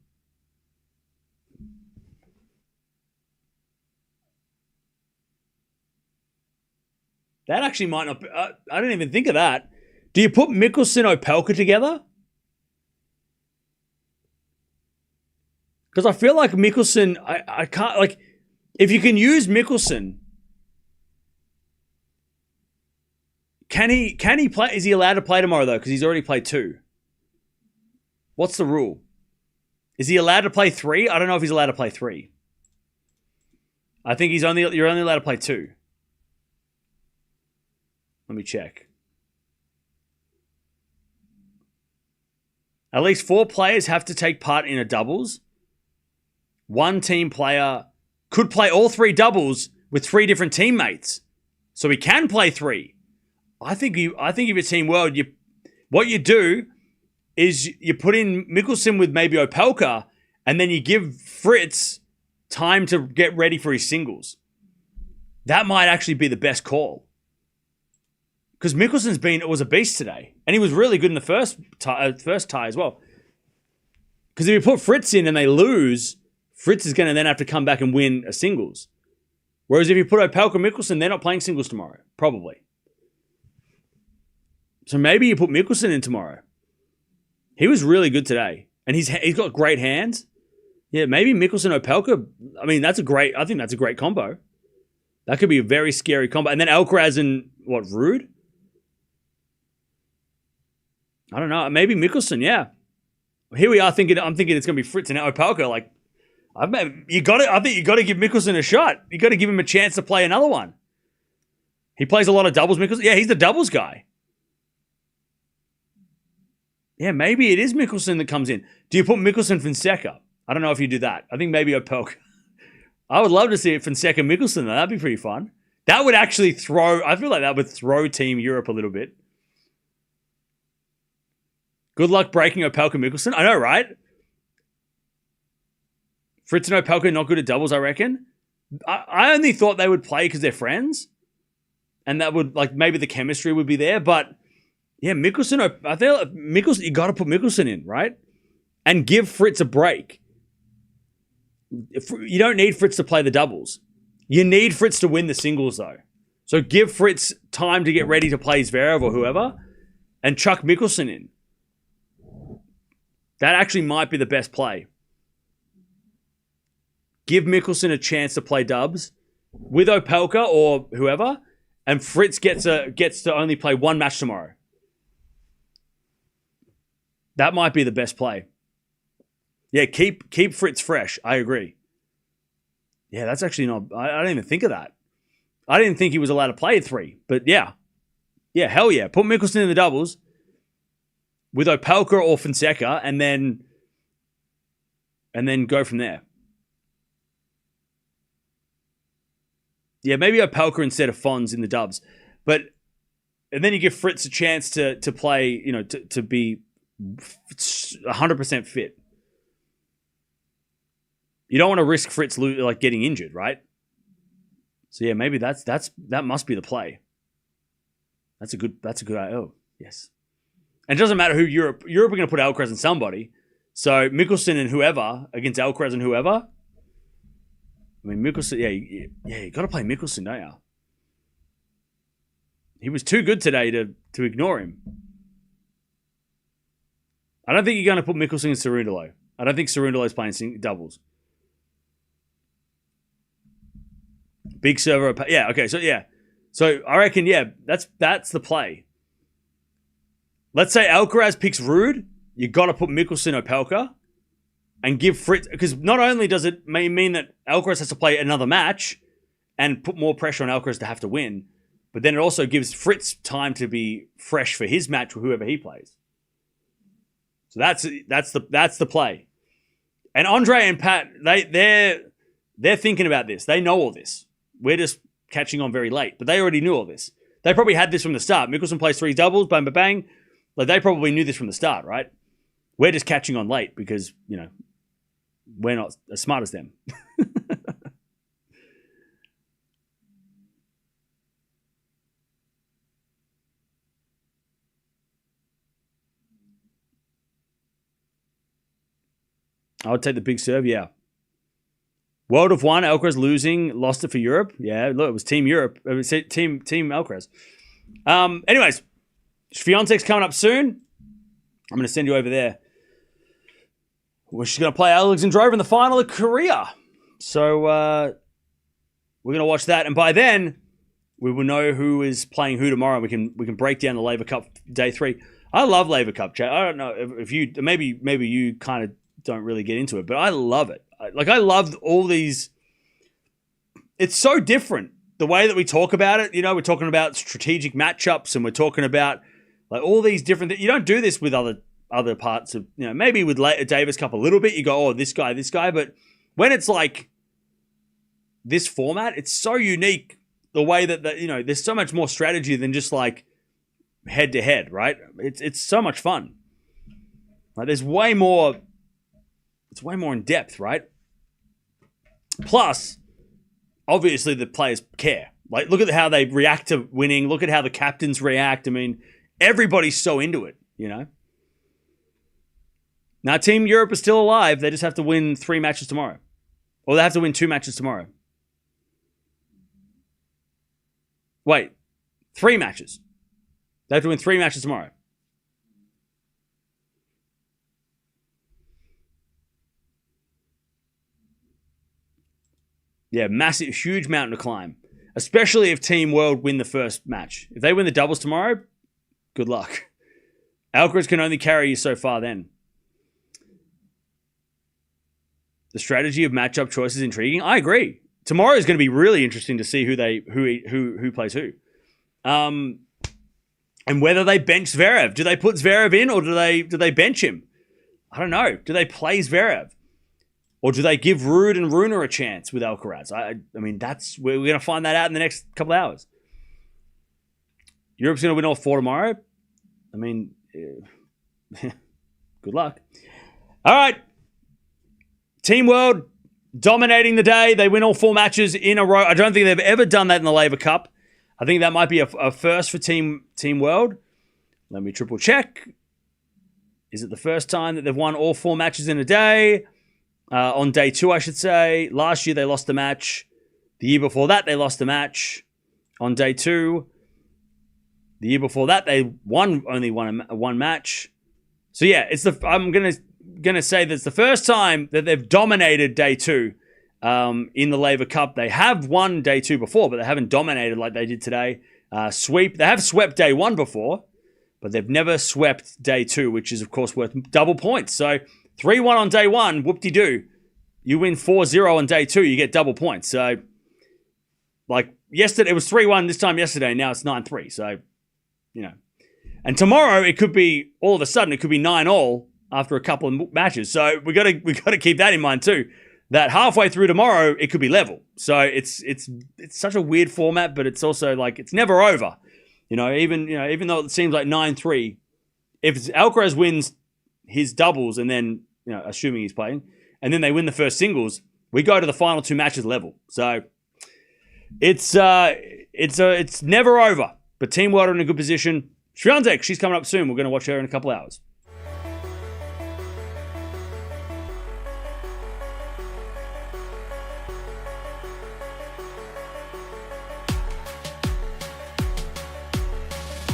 That actually might not be... I didn't even think of that. Do you put Michelsen Opelka together? Because I feel like Michelsen... I can't... Like, if you can use Michelsen... Can he play? Is he allowed to play tomorrow, though? Because he's already played 2. What's the rule? Is he allowed to play 3? I don't know if he's allowed to play 3. I think you're only allowed to play 2. Let me check. At least 4 players have to take part in a doubles. 1 team player could play all 3 doubles with 3 different teammates. So he can play 3. I think if you're Team World, what you do is you put in Michelsen with maybe Opelka, and then you give Fritz time to get ready for his singles. That might actually be the best call. Because Michelsen's was a beast today. And he was really good in the first tie as well. Because if you put Fritz in and they lose, Fritz is going to then have to come back and win a singles. Whereas if you put Opelka and Michelsen, they're not playing singles tomorrow. Probably. So maybe you put Michelsen in tomorrow. He was really good today. And he's got great hands. Yeah, maybe Michelsen Opelka. I mean, I think that's a great combo. That could be a very scary combo. And then Alcaraz and Ruud? I don't know. Maybe Michelsen, yeah. Here we are I'm thinking it's going to be Fritz and Opelka. Like, I think you got to give Michelsen a shot. You got to give him a chance to play another one. He plays a lot of doubles, Michelsen. Yeah, he's the doubles guy. Yeah, maybe it is Michelsen that comes in. Do you put Michelsen Fonseca? I don't know if you do that. I think maybe Opelka. I would love to see it Fonseca Michelsen, though. That'd be pretty fun. That would actually I feel like that would throw Team Europe a little bit. Good luck breaking Opelka Michelsen. I know, right? Fritz and Opelka not good at doubles, I reckon. I only thought they would play because they're friends. And that would, like, maybe the chemistry would be there. But, yeah, Michelsen, I feel like Michelsen, you got to put Michelsen in, right? And give Fritz a break. You don't need Fritz to play the doubles. You need Fritz to win the singles, though. So give Fritz time to get ready to play Zverev or whoever and chuck Michelsen in. That actually might be the best play. Give Michelsen a chance to play dubs with Opelka or whoever, and Fritz gets to only play 1 match tomorrow. That might be the best play. Yeah, keep Fritz fresh. I agree. Yeah, that's actually not... I didn't even think of that. I didn't think he was allowed to play at 3. But yeah. Yeah, hell yeah. Put Michelsen in the doubles with Opelka or Fonseca and then go from there. Yeah, maybe Opelka instead of Fons in the dubs. And then you give Fritz a chance to play, to be 100% fit. You don't want to risk Fritz getting injured, right? So yeah, maybe that must be the play. That's a good oh, yes. And it doesn't matter who Europe are going to put Alcaraz and somebody. So Michelsen and whoever against Alcaraz and whoever. I mean, Michelsen, you got to play Michelsen, don't you? He was too good today to ignore him. I don't think you're going to put Michelsen and Cerundolo. I don't think Cerundolo's playing doubles. Big server. Yeah, okay, so yeah. So I reckon, yeah, that's the play. let's say Alcaraz picks Ruud, you got to put Michelsen or Pelka and give Fritz, because not only does it mean that Alcaraz has to play another match and put more pressure on Alcaraz to have to win, but then it also gives Fritz time to be fresh for his match with whoever he plays. So that's the play. And Andre and Pat, they're thinking about this. They know all this. We're just catching on very late, but they already knew all this. They probably had this from the start. Michelsen plays 3 doubles, bang, bang, bang. Like, they probably knew this from the start, right? We're just catching on late because, we're not as smart as them. I would take the big serve, yeah. World of One, Alcaraz losing, lost it for Europe. Yeah, look, it was Team Europe. It was Team Alcaraz. Anyways, Swiatek's coming up soon. I'm going to send you over there. She's going to play Alexandra Eala in the final of Korea. So we're going to watch that. And by then, we will know who is playing who tomorrow. We can break down the Laver Cup day 3. I love Laver Cup, Chad. I don't know if you, maybe you kind of don't really get into it, but I love it. I love all these. It's so different the way that we talk about it. We're talking about strategic matchups, and we're talking about like all these different things. You don't do this with other parts of, maybe with Davis Cup a little bit. You go, oh, this guy, but when it's like this format, it's so unique. The way that there's so much more strategy than just like head to head, right? It's so much fun. Like, there's way more. It's way more in depth, right? Plus, obviously the players care. Like, look at how they react to winning. Look at how the captains react. I mean, everybody's so into it, Now, Team Europe is still alive. They just have to win 3 matches tomorrow. Or they have to win 2 matches tomorrow. Wait, 3 matches. They have to win 3 matches tomorrow. Yeah, massive, huge mountain to climb. Especially if Team World win the first match. If they win the doubles tomorrow, good luck. Alcaraz can only carry you so far then. The strategy of matchup choice is intriguing. I agree. Tomorrow is going to be really interesting to see who plays who. And whether they bench Zverev. Do they put Zverev in, or do they bench him? I don't know. Do they play Zverev? Or do they give Ruud and Rune a chance with Alcaraz? I mean, we're going to find that out in the next couple of hours. Europe's going to win all 4 tomorrow. I mean, good luck. All right. Team World dominating the day. They win all 4 matches in a row. I don't think they've ever done that in the Laver Cup. I think that might be a first for Team World. Let me triple check. Is it the first time that they've won all 4 matches in a day? On day 2, I should say. Last year, they lost the match. The year before that, they lost the match on day 2. The year before that, they only won one match. So yeah, I'm gonna say that's the first time that they've dominated day 2 in the Laver Cup. They have won day 2 before, but they haven't dominated like they did today. Sweep. They have swept day 1 before, but they've never swept day 2, which is of course worth double points. So 3-1 on day 1, whoop-de-doo. You win 4-0 on day 2, you get double points. So, like, yesterday, it was 3-1 this time yesterday, now it's 9-3. So, And tomorrow, it could be, all of a sudden, it could be 9-all after a couple of matches. So, we got to keep that in mind too. That halfway through tomorrow, it could be level. So, it's such a weird format, but it's also, like, it's never over. Even though it seems like 9-3, if Alcaraz wins his doubles and then, assuming he's playing, and then they win the first singles, we go to the final 2 matches level. So it's never over. But Team World are in a good position. Swiatek, she's coming up soon. We're going to watch her in a couple hours.